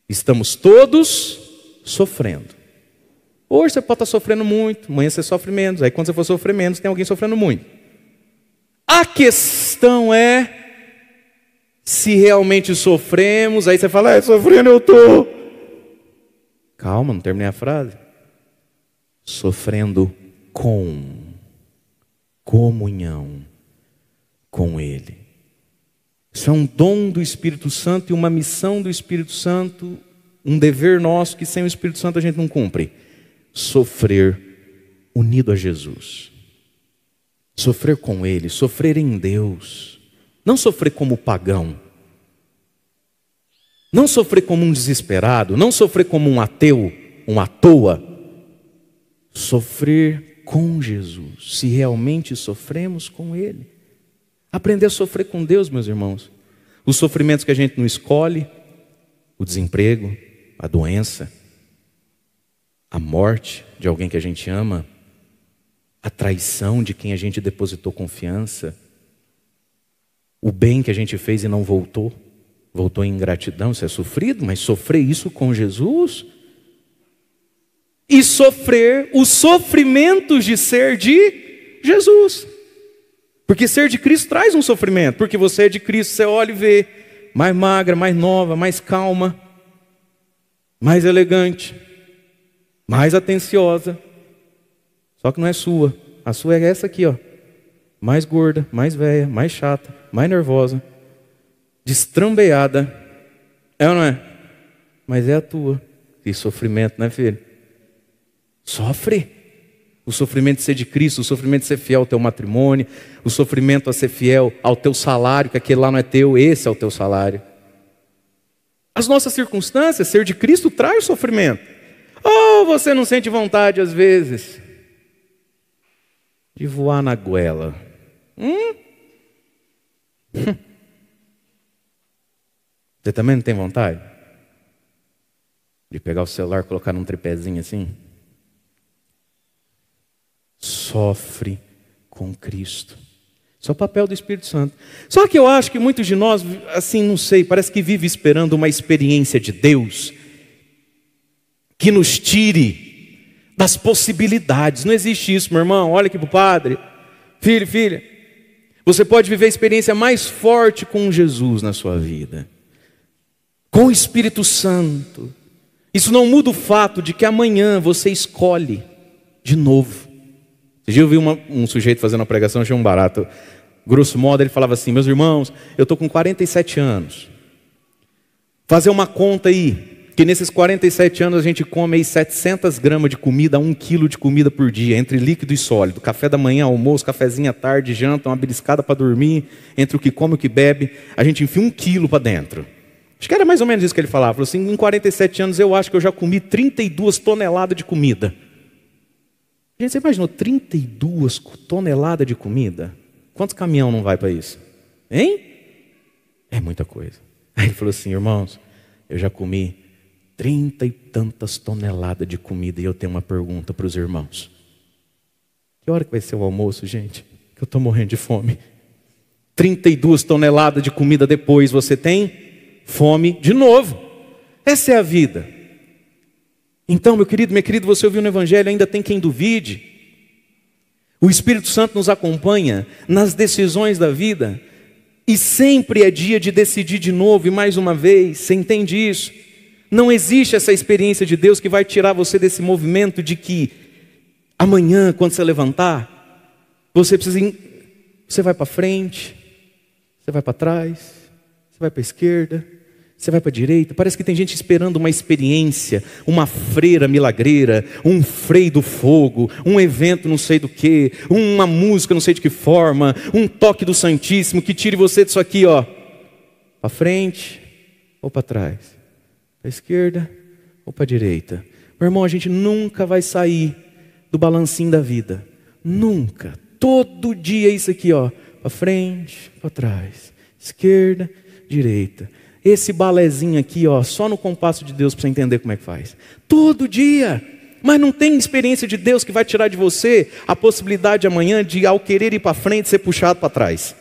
Estamos todos sofrendo. Hoje você pode estar sofrendo muito, amanhã você sofre menos. Aí quando você for sofrer menos, tem alguém sofrendo muito. A questão é, se realmente sofremos, aí você fala, sofrendo eu estou. Calma, não terminei a frase. Sofrendo com comunhão com Ele. Isso é um dom do Espírito Santo e uma missão do Espírito Santo, um dever nosso que sem o Espírito Santo a gente não cumpre. Sofrer unido a Jesus. Sofrer com Ele, sofrer em Deus. Não sofrer como pagão. Não sofrer como um desesperado. Não sofrer como um ateu, um à toa. Sofrer com Jesus. Se realmente sofremos com Ele. Aprender a sofrer com Deus, meus irmãos. Os sofrimentos que a gente não escolhe, o desemprego, a doença, a morte de alguém que a gente ama, a traição de quem a gente depositou confiança, o bem que a gente fez e não voltou em ingratidão, isso é sofrido, mas sofrer isso com Jesus e sofrer os sofrimentos de ser de Jesus. Porque ser de Cristo traz um sofrimento, porque você é de Cristo, você olha e vê, mais magra, mais nova, mais calma, mais elegante, mais atenciosa, só que não é sua, a sua é essa aqui, ó, mais gorda, mais velha, mais chata, mais nervosa, destrambeada, é ou não é? Mas é a tua. E sofrimento, né, filho? Sofre. O sofrimento de ser de Cristo, o sofrimento de ser fiel ao teu matrimônio, o sofrimento a ser fiel ao teu salário, que aquele lá não é teu, esse é o teu salário. As nossas circunstâncias, ser de Cristo traz sofrimento. Ou você não sente vontade às vezes de voar na goela? Você também não tem vontade de pegar o celular e colocar num tripézinho assim? Sofre com Cristo. Isso é o papel do Espírito Santo. Só que eu acho que muitos de nós, assim, não sei, parece que vive esperando uma experiência de Deus que nos tire das possibilidades. Não existe isso, meu irmão. Olha aqui para o Padre. Filho, filha, você pode viver a experiência mais forte com Jesus na sua vida, com o Espírito Santo. Isso não muda o fato de que amanhã você escolhe de novo. Esse dia eu vi um sujeito fazendo uma pregação, achei um barato. Grosso modo, ele falava assim: meus irmãos, eu estou com 47 anos. Fazer uma conta aí, que nesses 47 anos a gente come aí 700 gramas de comida, 1 quilo de comida por dia, entre líquido e sólido. Café da manhã, almoço, cafezinho à tarde, janta, uma beliscada para dormir, entre o que come e o que bebe, a gente enfia 1 quilo para dentro. Acho que era mais ou menos isso que ele falava. Falou assim: em 47 anos eu acho que eu já comi 32 toneladas de comida. Gente, você imaginou 32 toneladas de comida? Quantos caminhão não vai para isso? Hein? É muita coisa. Aí ele falou assim: irmãos, eu já comi 30 e tantas toneladas de comida e eu tenho uma pergunta para os irmãos. Que hora que vai ser o almoço, gente? Que eu estou morrendo de fome. 32 toneladas de comida depois, você tem fome de novo. Essa é a vida. Então, meu querido, minha querida, você ouviu no Evangelho, ainda tem quem duvide. O Espírito Santo nos acompanha nas decisões da vida. E sempre é dia de decidir de novo e mais uma vez. Você entende isso? Não existe essa experiência de Deus que vai tirar você desse movimento de que amanhã, quando você levantar, você vai para frente, você vai para trás, você vai para a esquerda, você vai para a direita. Parece que tem gente esperando uma experiência, uma freira milagreira, um freio do fogo, um evento não sei do que, uma música não sei de que forma, um toque do Santíssimo que tire você disso aqui, ó, para frente ou para trás, para a esquerda ou para a direita. Meu irmão, a gente nunca vai sair do balancinho da vida, nunca. Todo dia é isso aqui, ó, para frente, para trás, esquerda, direita. Esse balézinho aqui, ó, só no compasso de Deus para você entender como é que faz. Todo dia. Mas não tem experiência de Deus que vai tirar de você a possibilidade de amanhã de, ao querer ir para frente, ser puxado para trás.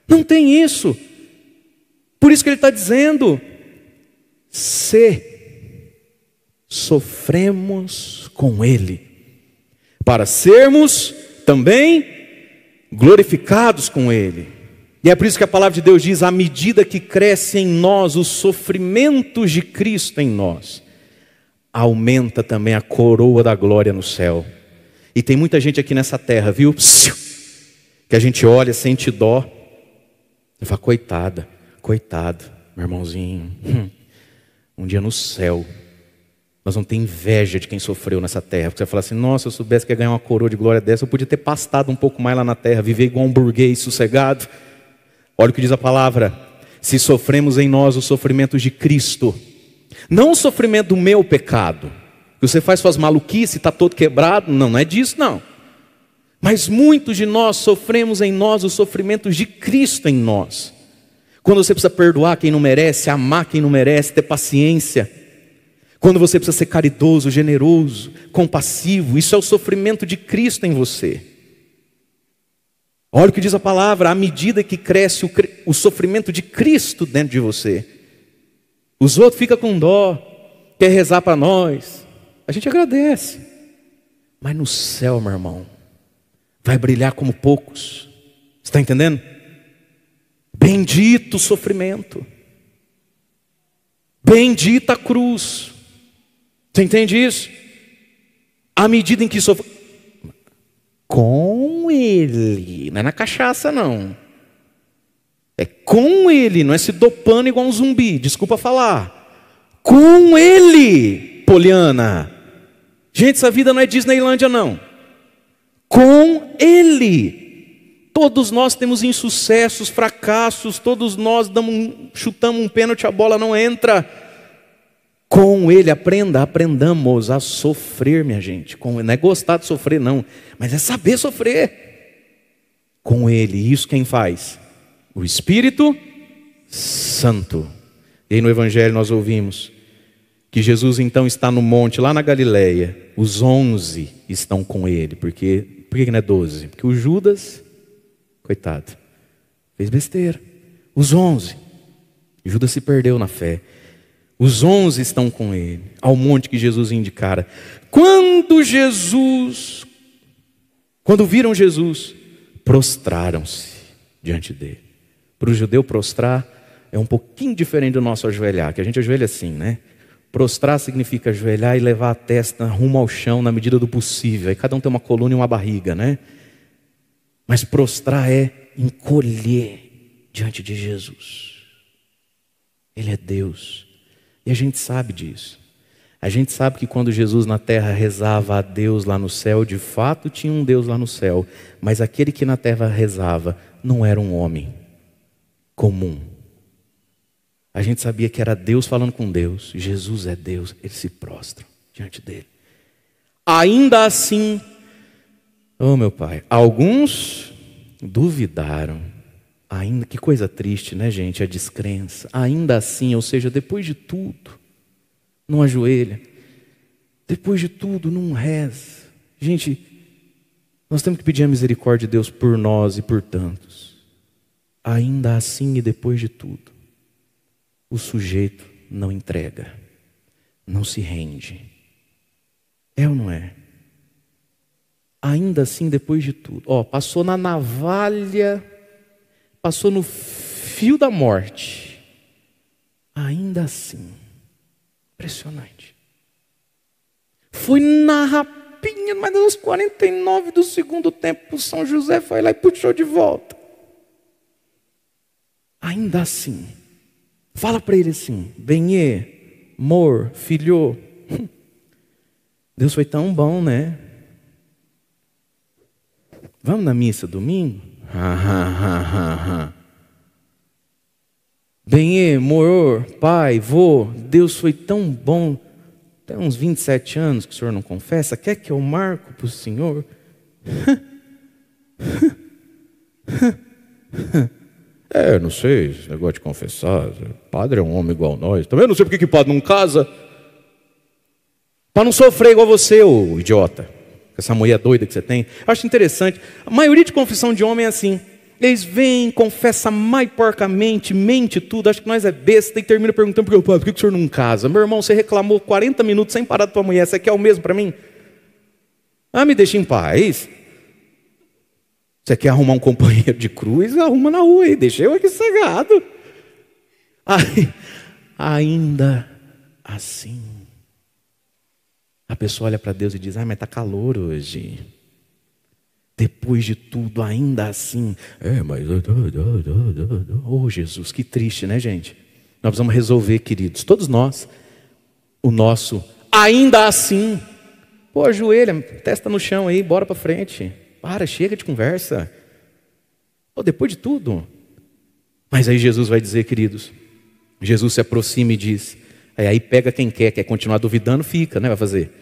Não tem isso. Por isso que ele está dizendo: se sofremos com Ele, para sermos também glorificados com Ele. E é por isso que a palavra de Deus diz: à medida que cresce em nós os sofrimentos de Cristo em nós, aumenta também a coroa da glória no céu. E tem muita gente aqui nessa terra, viu? Que a gente olha, sente dó e fala: coitada, coitado, meu irmãozinho. Um dia no céu nós vamos ter inveja de quem sofreu nessa terra. Porque você fala assim: nossa, se eu soubesse que ia ganhar uma coroa de glória dessa, eu podia ter pastado um pouco mais lá na terra, viver igual um burguês sossegado. Olha o que diz a palavra: se sofremos em nós os sofrimentos de Cristo, não o sofrimento do meu pecado, que você faz suas maluquices e está todo quebrado, não é disso não. Mas muitos de nós sofremos em nós os sofrimentos de Cristo em nós. Quando você precisa perdoar quem não merece, amar quem não merece, ter paciência. Quando você precisa ser caridoso, generoso, compassivo, isso é o sofrimento de Cristo em você. Olha o que diz a palavra: à medida que cresce o sofrimento de Cristo dentro de você, os outros ficam com dó, quer rezar para nós, a gente agradece, mas no céu, meu irmão, vai brilhar como poucos. Você está entendendo? Bendito o sofrimento, bendita a cruz. Você entende isso? À medida em que sofre com Ele, não é na cachaça não, é com Ele, não é se dopando igual um zumbi, desculpa falar, com Ele, Poliana. Gente, essa vida não é Disneylândia não, com Ele. Todos nós temos insucessos, fracassos, todos nós chutamos um pênalti, a bola não entra. Com Ele, aprendamos a sofrer, minha gente. Não é gostar de sofrer não, mas é saber sofrer. Com Ele, isso quem faz? O Espírito Santo. E aí no Evangelho nós ouvimos que Jesus então está no monte, lá na Galileia. Os 11 estão com Ele. Por que não é 12? Porque o Judas, coitado, fez besteira. Os 11, Judas se perdeu na fé. Os 11 estão com Ele, ao monte que Jesus indicara. Quando viram Jesus, prostraram-se diante dele. Para o judeu, prostrar é um pouquinho diferente do nosso ajoelhar, que a gente ajoelha assim, né? Prostrar significa ajoelhar e levar a testa rumo ao chão na medida do possível. Aí cada um tem uma coluna e uma barriga, né? Mas prostrar é encolher diante de Jesus. Ele é Deus. E a gente sabe disso. A gente sabe que quando Jesus na terra rezava a Deus lá no céu, de fato tinha um Deus lá no céu. Mas aquele que na terra rezava não era um homem comum. A gente sabia que era Deus falando com Deus. Jesus é Deus, ele se prostra diante dele. Ainda assim, oh meu Pai, alguns duvidaram. Ainda, que coisa triste, né, gente? A descrença. Ainda assim, ou seja, depois de tudo, não ajoelha. Depois de tudo, não reza. Gente, nós temos que pedir a misericórdia de Deus por nós e por tantos. Ainda assim e depois de tudo, o sujeito não entrega, não se rende. É ou não é? Ainda assim, depois de tudo. Passou na navalha, passou no fio da morte. Ainda assim. Impressionante. Foi na rapinha, mas nos 49 do segundo tempo, São José foi lá e puxou de volta. Ainda assim. Fala para ele assim: Benê, amor, filho, Deus foi tão bom, né? Vamos na missa domingo? Benê, amor, pai, vô, Deus foi tão bom. Tem uns 27 anos que o senhor não confessa. Quer que eu marco para o senhor? Não sei, esse negócio de confessar. Padre é um homem igual nós. Também não sei por que padre não casa. Para não sofrer igual você, ô idiota. Essa mulher doida que você tem. Eu acho interessante. A maioria de confissão de homem é assim. Eles vêm, confessam mais porcamente, mente tudo. Acho que nós é besta e termina perguntando por que o senhor não casa? Meu irmão, você reclamou 40 minutos sem parar da tua mulher. Você quer o mesmo para mim? Me deixa em paz. Você quer arrumar um companheiro de cruz? Arruma na rua aí. Deixa eu aqui cegado. Ainda assim. A pessoa olha para Deus e diz: mas está calor hoje. Depois de tudo, ainda assim. Oh, Jesus, que triste, né, gente? Nós precisamos resolver, queridos, todos nós, o nosso ainda assim. Ajoelha, testa no chão aí, bora para frente. Chega de conversa. Depois de tudo. Mas aí Jesus vai dizer, queridos, Jesus se aproxima e diz, aí pega quem quer continuar duvidando, fica, né? Vai fazer.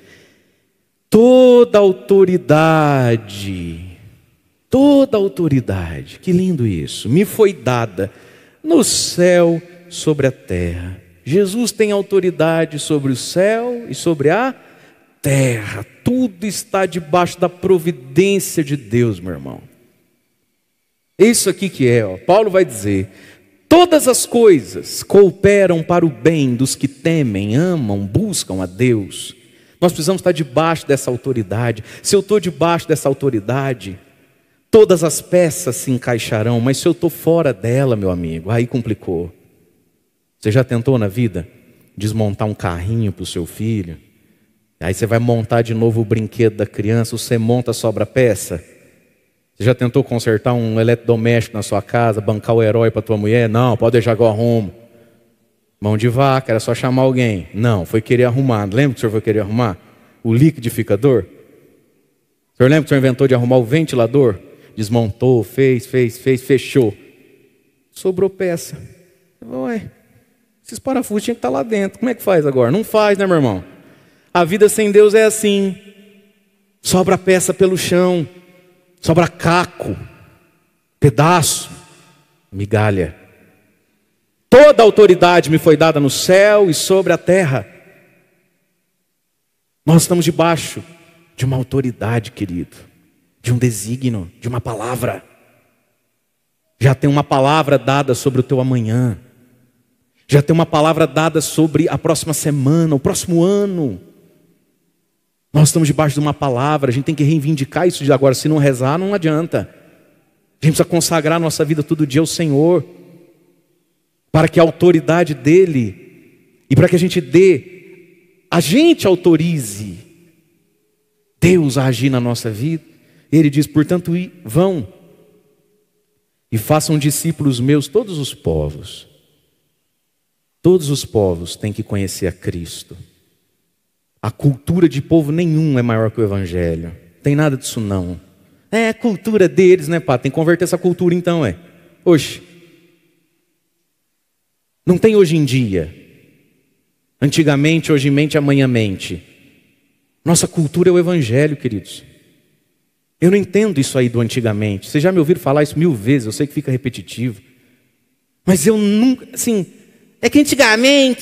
Toda autoridade, que lindo isso, me foi dada no céu, sobre a terra. Jesus tem autoridade sobre o céu e sobre a terra. Tudo está debaixo da providência de Deus, meu irmão. Isso aqui que Paulo vai dizer: todas as coisas cooperam para o bem dos que temem, amam, buscam a Deus. Nós precisamos estar debaixo dessa autoridade. Se eu estou debaixo dessa autoridade, todas as peças se encaixarão. Mas se eu estou fora dela, meu amigo, aí complicou. Você já tentou na vida desmontar um carrinho para o seu filho? Aí você vai montar de novo o brinquedo da criança, você monta, sobra peça. Você já tentou consertar um eletrodoméstico na sua casa, bancar o herói para tua mulher? Não, pode deixar que eu arrumo. Mão de vaca, era só chamar alguém. Não, foi querer arrumar. Lembra que o senhor foi querer arrumar? O liquidificador? O senhor lembra que o senhor inventou de arrumar o ventilador? Desmontou, fez, fechou. Sobrou peça. Esses parafusos tinham que estar lá dentro. Como é que faz agora? Não faz, né, meu irmão? A vida sem Deus é assim. Sobra peça pelo chão. Sobra caco. Pedaço. Migalha. Toda autoridade me foi dada no céu e sobre a terra. Nós estamos debaixo de uma autoridade, querido. De um desígnio, de uma palavra. Já tem uma palavra dada sobre o teu amanhã. Já tem uma palavra dada sobre a próxima semana, o próximo ano. Nós estamos debaixo de uma palavra, a gente tem que reivindicar isso de agora. Se não rezar, não adianta. A gente precisa consagrar a nossa vida todo dia ao Senhor, para que a autoridade dEle, e para que a gente autorize Deus a agir na nossa vida. Ele diz, portanto, vão e façam discípulos meus todos os povos. Todos os povos têm que conhecer a Cristo. A cultura de povo nenhum é maior que o Evangelho. Tem nada disso não. É a cultura deles, né, pá? Tem que converter essa cultura então, Oxe. Não tem hoje em dia. Antigamente, hoje mente, amanhã mente. Nossa cultura é o Evangelho, queridos. Eu não entendo isso aí do antigamente. Vocês já me ouviram falar isso 1000 vezes, eu sei que fica repetitivo. Mas eu nunca, assim, é que antigamente,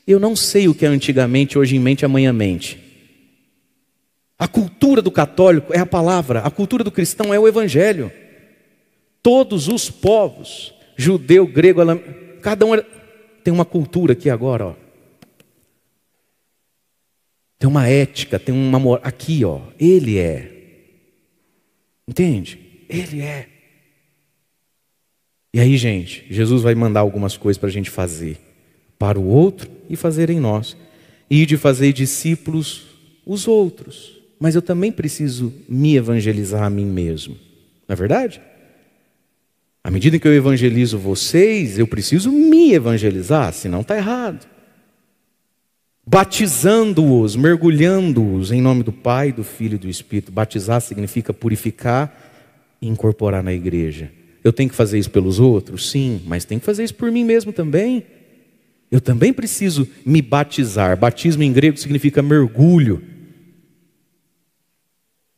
eu não sei o que é antigamente, hoje em mente, amanhã mente. A cultura do católico é a palavra, a cultura do cristão é o Evangelho. Todos os povos, judeu, grego, cada um tem uma cultura aqui agora, ó. Tem uma ética, tem uma moral. Aqui, ó, ele é. Entende? Ele é. E aí, gente, Jesus vai mandar algumas coisas para a gente fazer para o outro e fazer em nós. E de fazer discípulos os outros. Mas eu também preciso me evangelizar a mim mesmo. Não é verdade? À medida que eu evangelizo vocês, eu preciso me evangelizar, senão está errado. Batizando-os, mergulhando-os em nome do Pai, do Filho e do Espírito. Batizar significa purificar e incorporar na igreja. Eu tenho que fazer isso pelos outros? Sim, mas tenho que fazer isso por mim mesmo também. Eu também preciso me batizar. Batismo em grego significa mergulho.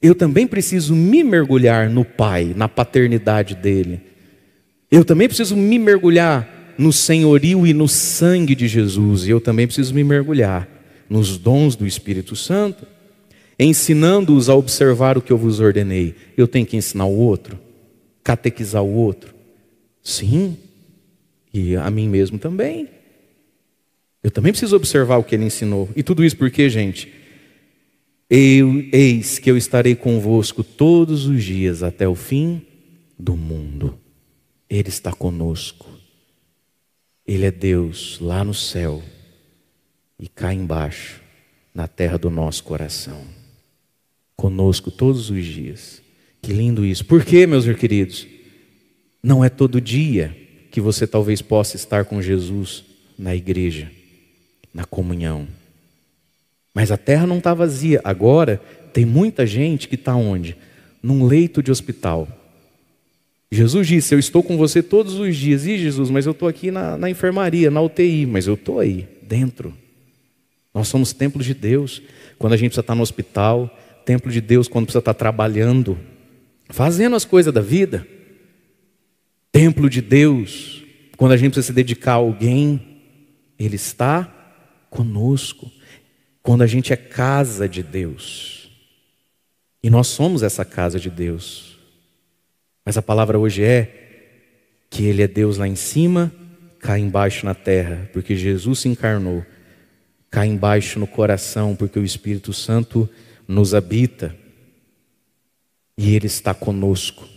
Eu também preciso me mergulhar no Pai, na paternidade dele. Eu também preciso me mergulhar no senhorio e no sangue de Jesus. E eu também preciso me mergulhar nos dons do Espírito Santo, ensinando-os a observar o que eu vos ordenei. Eu tenho que ensinar o outro, catequizar o outro. Sim, e a mim mesmo também. Eu também preciso observar o que ele ensinou. E tudo isso por quê, gente? Eis que eu estarei convosco todos os dias até o fim do mundo. Ele está conosco. Ele é Deus lá no céu e cá embaixo, na terra do nosso coração. Conosco todos os dias. Que lindo isso. Por quê, meus queridos? Não é todo dia que você talvez possa estar com Jesus na igreja, na comunhão. Mas a terra não está vazia. Agora tem muita gente que está onde? Num leito de hospital. Jesus disse, eu estou com você todos os dias. E Jesus, mas eu estou aqui na enfermaria, na UTI. Mas eu estou aí, dentro. Nós somos templos de Deus. Quando a gente precisa estar no hospital, templo de Deus quando precisa estar trabalhando, fazendo as coisas da vida. Templo de Deus, quando a gente precisa se dedicar a alguém, Ele está conosco. Quando a gente é casa de Deus. E nós somos essa casa de Deus. Mas a palavra hoje é que Ele é Deus lá em cima, cá embaixo na terra, porque Jesus se encarnou. Cá embaixo no coração, porque o Espírito Santo nos habita. E Ele está conosco.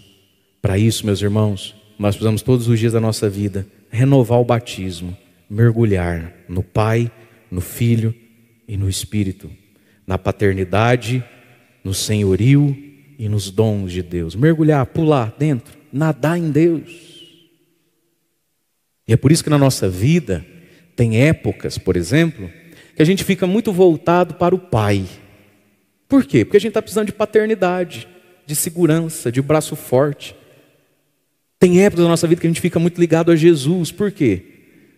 Para isso, meus irmãos, nós precisamos todos os dias da nossa vida renovar o batismo, mergulhar no Pai, no Filho e no Espírito, na paternidade, no senhorio e nos dons de Deus. Mergulhar, pular dentro, nadar em Deus. E é por isso que na nossa vida tem épocas, por exemplo, que a gente fica muito voltado para o Pai. Por quê? Porque a gente está precisando de paternidade, de segurança, de braço forte. Tem épocas da nossa vida que a gente fica muito ligado a Jesus. Por quê?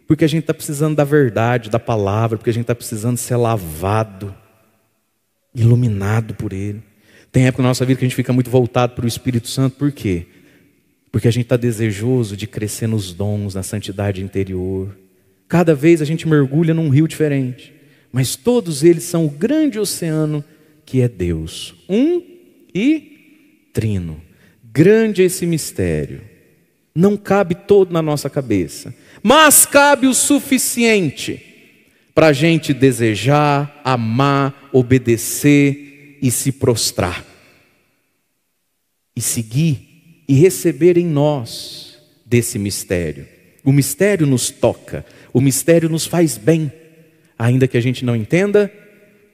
Porque a gente está precisando da verdade, da palavra, porque a gente está precisando ser lavado, iluminado por Ele. Tem época na nossa vida que a gente fica muito voltado para o Espírito Santo. Por quê? Porque a gente está desejoso de crescer nos dons, na santidade interior. Cada vez a gente mergulha num rio diferente. Mas todos eles são o grande oceano que é Deus. Um e trino. Grande é esse mistério. Não cabe todo na nossa cabeça. Mas cabe o suficiente para a gente desejar, amar, obedecer e se prostrar. E seguir e receber em nós desse mistério. O mistério nos toca, o mistério nos faz bem, ainda que a gente não entenda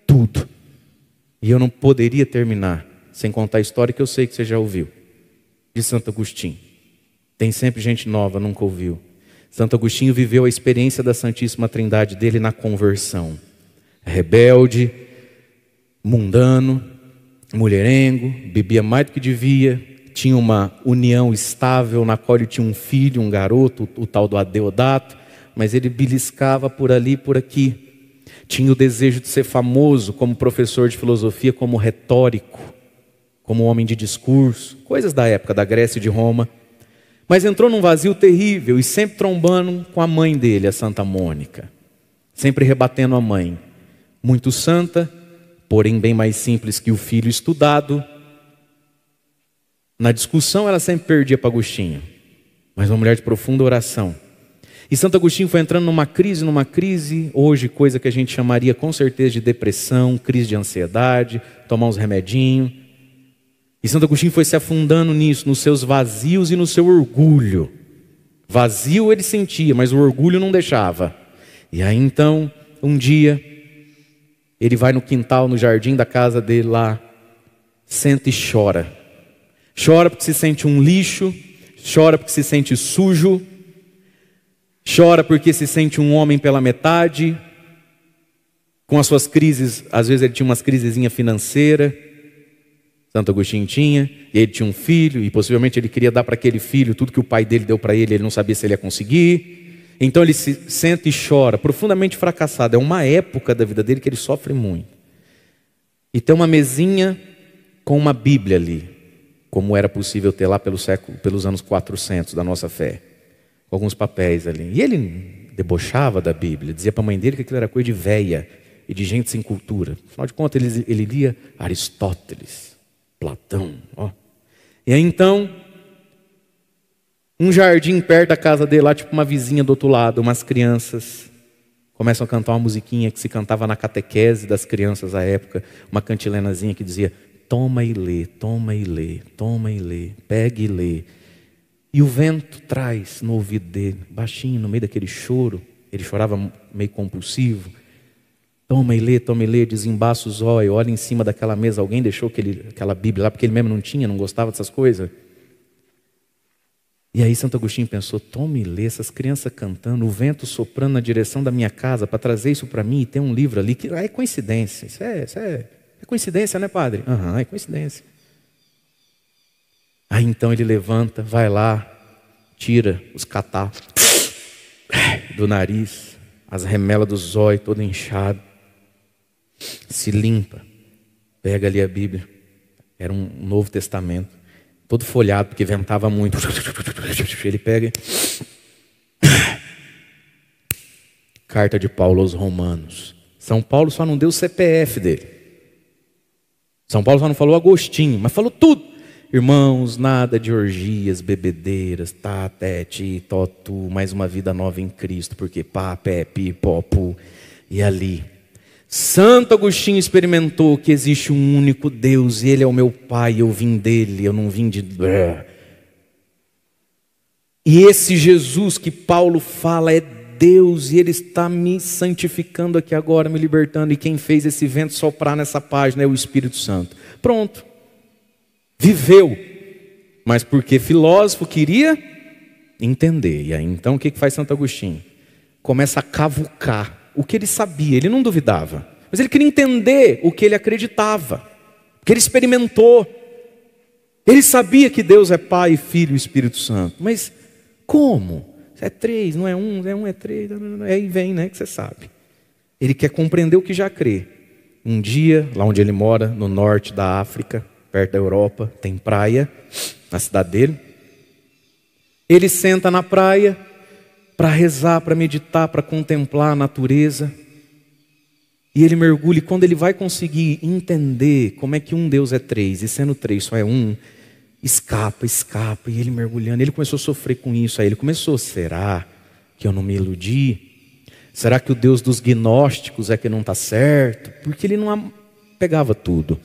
tudo. E eu não poderia terminar sem contar a história que eu sei que você já ouviu, de Santo Agostinho. Tem sempre gente nova, nunca ouviu. Santo Agostinho viveu a experiência da Santíssima Trindade dele na conversão. Rebelde, mundano, mulherengo, bebia mais do que devia, tinha uma união estável na qual ele tinha um filho, um garoto, o tal do Adeodato, mas ele beliscava por ali e por aqui. Tinha o desejo de ser famoso como professor de filosofia, como retórico, como homem de discurso, coisas da época da Grécia e de Roma. Mas entrou num vazio terrível e sempre trombando com a mãe dele, a Santa Mônica. Sempre rebatendo a mãe. Muito santa, porém bem mais simples que o filho estudado. Na discussão ela sempre perdia para Agostinho, mas uma mulher de profunda oração. E Santo Agostinho foi entrando numa crise, hoje coisa que a gente chamaria com certeza de depressão, crise de ansiedade, tomar uns remedinhos. E Santo Agostinho foi se afundando nisso, nos seus vazios e no seu orgulho. Vazio ele sentia, mas o orgulho não deixava. E aí então, um dia, ele vai no quintal, no jardim da casa dele lá, senta e chora. Chora porque se sente um lixo, chora porque se sente sujo, chora porque se sente um homem pela metade, com as suas crises. Às vezes ele tinha umas crisezinhas financeiras, Santo Agostinho tinha, e ele tinha um filho, e possivelmente ele queria dar para aquele filho tudo que o pai dele deu para ele, ele não sabia se ele ia conseguir. Então ele se senta e chora, profundamente fracassado. É uma época da vida dele que ele sofre muito. E tem uma mesinha com uma Bíblia ali, como era possível ter lá pelos anos 400 da nossa fé, com alguns papéis ali. E ele debochava da Bíblia, dizia para a mãe dele que aquilo era coisa de véia e de gente sem cultura. Afinal de contas, ele lia Aristóteles, Platão. Ó. E aí então, um jardim perto da casa dele, lá tipo uma vizinha do outro lado, umas crianças começam a cantar uma musiquinha que se cantava na catequese das crianças à época, uma cantilenazinha que dizia: toma e lê, toma e lê, toma e lê, pega e lê. E o vento traz no ouvido dele, baixinho, no meio daquele choro, ele chorava meio compulsivo. Toma e lê, desembaça os olhos, olha em cima daquela mesa, alguém deixou aquela Bíblia lá, porque ele mesmo não tinha, não gostava dessas coisas. E aí Santo Agostinho pensou: toma e lê, essas crianças cantando, o vento soprando na direção da minha casa para trazer isso para mim, e tem um livro ali, que é coincidência, isso é coincidência, né, padre? Aham, é coincidência. Aí então ele levanta, vai lá, tira os catarros do nariz, as remelas dos olhos, todo inchado, se limpa, pega ali a Bíblia, era um Novo Testamento, todo folhado, porque ventava muito. Ele pega, carta de Paulo aos Romanos. São Paulo só não deu o CPF dele. São Paulo só não falou Agostinho, mas falou tudo. Irmãos, nada de orgias, bebedeiras, tá, tete, totu, mais uma vida nova em Cristo, porque pá, pé, pi, pó, pu. E ali, Santo Agostinho experimentou que existe um único Deus, e Ele é o meu Pai, eu vim dele, eu não vim de... E esse Jesus que Paulo fala é Deus, e Ele está me santificando aqui agora, me libertando, e quem fez esse vento soprar nessa página é o Espírito Santo. Pronto. Viveu, mas porque filósofo queria entender. E aí então o que faz Santo Agostinho? Começa a cavucar o que ele sabia, ele não duvidava, mas ele queria entender o que ele acreditava, o que ele experimentou. Ele sabia que Deus é Pai, Filho e Espírito Santo, mas como? É três, não é um, é três, aí vem, né, que você sabe. Ele quer compreender o que já crê. Um dia, lá onde ele mora, no norte da África, perto da Europa, tem praia, na cidade dele. Ele senta na praia para rezar, para meditar, para contemplar a natureza. E ele mergulha, e quando ele vai conseguir entender como é que um Deus é três, e sendo três só é um, escapa, e ele mergulhando, ele começou a sofrer com isso. Aí ele começou: será que eu não me iludi? Será que o Deus dos gnósticos é que não está certo? Porque ele não pegava tudo.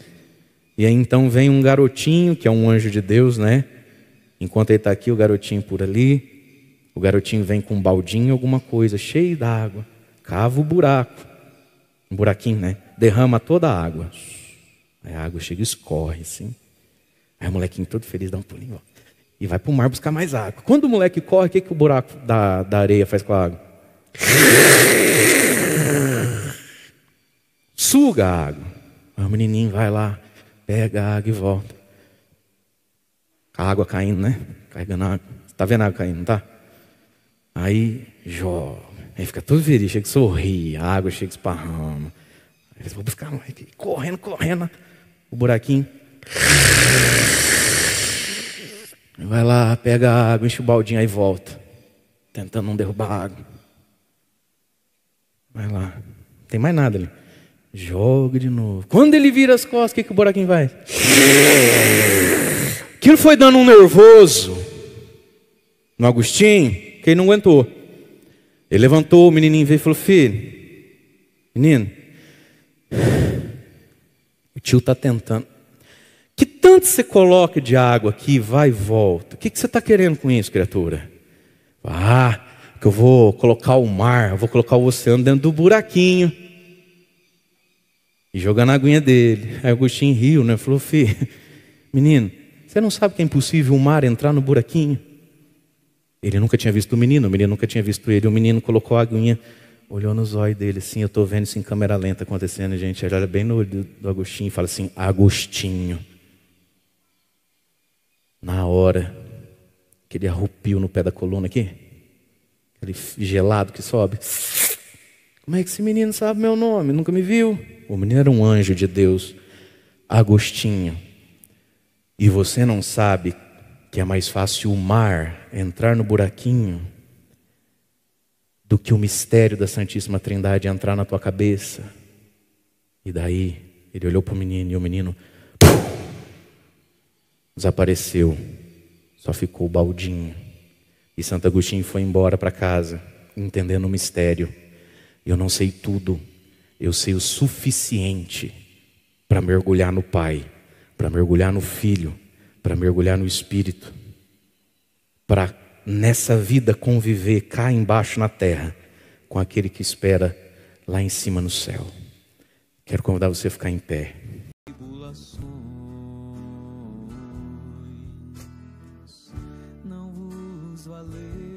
E aí então vem um garotinho, que é um anjo de Deus, né? Enquanto ele está aqui, o garotinho por ali. O garotinho vem com um baldinho, alguma coisa, cheio d'água. Cava o buraco. Um buraquinho, né? Derrama toda a água. Aí a água chega e escorre, assim. Aí o molequinho todo feliz dá um pulinho, ó, e vai para o mar buscar mais água. Quando o moleque corre, o que o buraco da areia faz com a água? Suga a água. Aí o menininho vai lá, pega a água e volta. A água caindo, né? Carregando a água. Tá vendo a água caindo, não tá? Aí joga. Aí fica todo feliz, chega a sorrir. A água chega esparrando. Aí eles vão buscar mais aqui. Correndo. O buraquinho. Vai lá, pega a água, enche o baldinho, aí volta. Tentando não derrubar a água. Vai lá. Não tem mais nada ali. Joga de novo. Quando ele vira as costas, o que o buraquinho vai? Aquilo foi dando um nervoso no Agostinho, que ele não aguentou. Ele levantou, o menininho veio e falou: filho, menino, o tio está tentando. Que tanto você coloca de água aqui, vai e volta. O que você está querendo com isso, criatura? Que eu vou colocar o mar, eu vou colocar o oceano dentro do buraquinho. E jogando a aguinha dele. Aí o Agostinho riu, né? Falou: filho, menino, você não sabe que é impossível o mar entrar no buraquinho? Ele nunca tinha visto o menino nunca tinha visto ele. O menino colocou a aguinha, olhou nos olhos dele assim. Eu estou vendo isso em câmera lenta acontecendo, gente. Ele olha bem no olho do Agostinho e fala assim: Agostinho. Na hora, aquele arrupio no pé da coluna aqui, aquele gelado que sobe. Como é que esse menino sabe meu nome? Nunca me viu? O menino era um anjo de Deus. Agostinho. E você não sabe que é mais fácil o mar entrar no buraquinho do que o mistério da Santíssima Trindade entrar na tua cabeça? E daí ele olhou para o menino e o menino desapareceu. Só ficou o baldinho. E Santo Agostinho foi embora para casa, entendendo o mistério. Eu não sei tudo, eu sei o suficiente para mergulhar no Pai, para mergulhar no Filho, para mergulhar no Espírito, para nessa vida conviver cá embaixo na terra com aquele que espera lá em cima no céu. Quero convidar você a ficar em pé. Não vos valeu.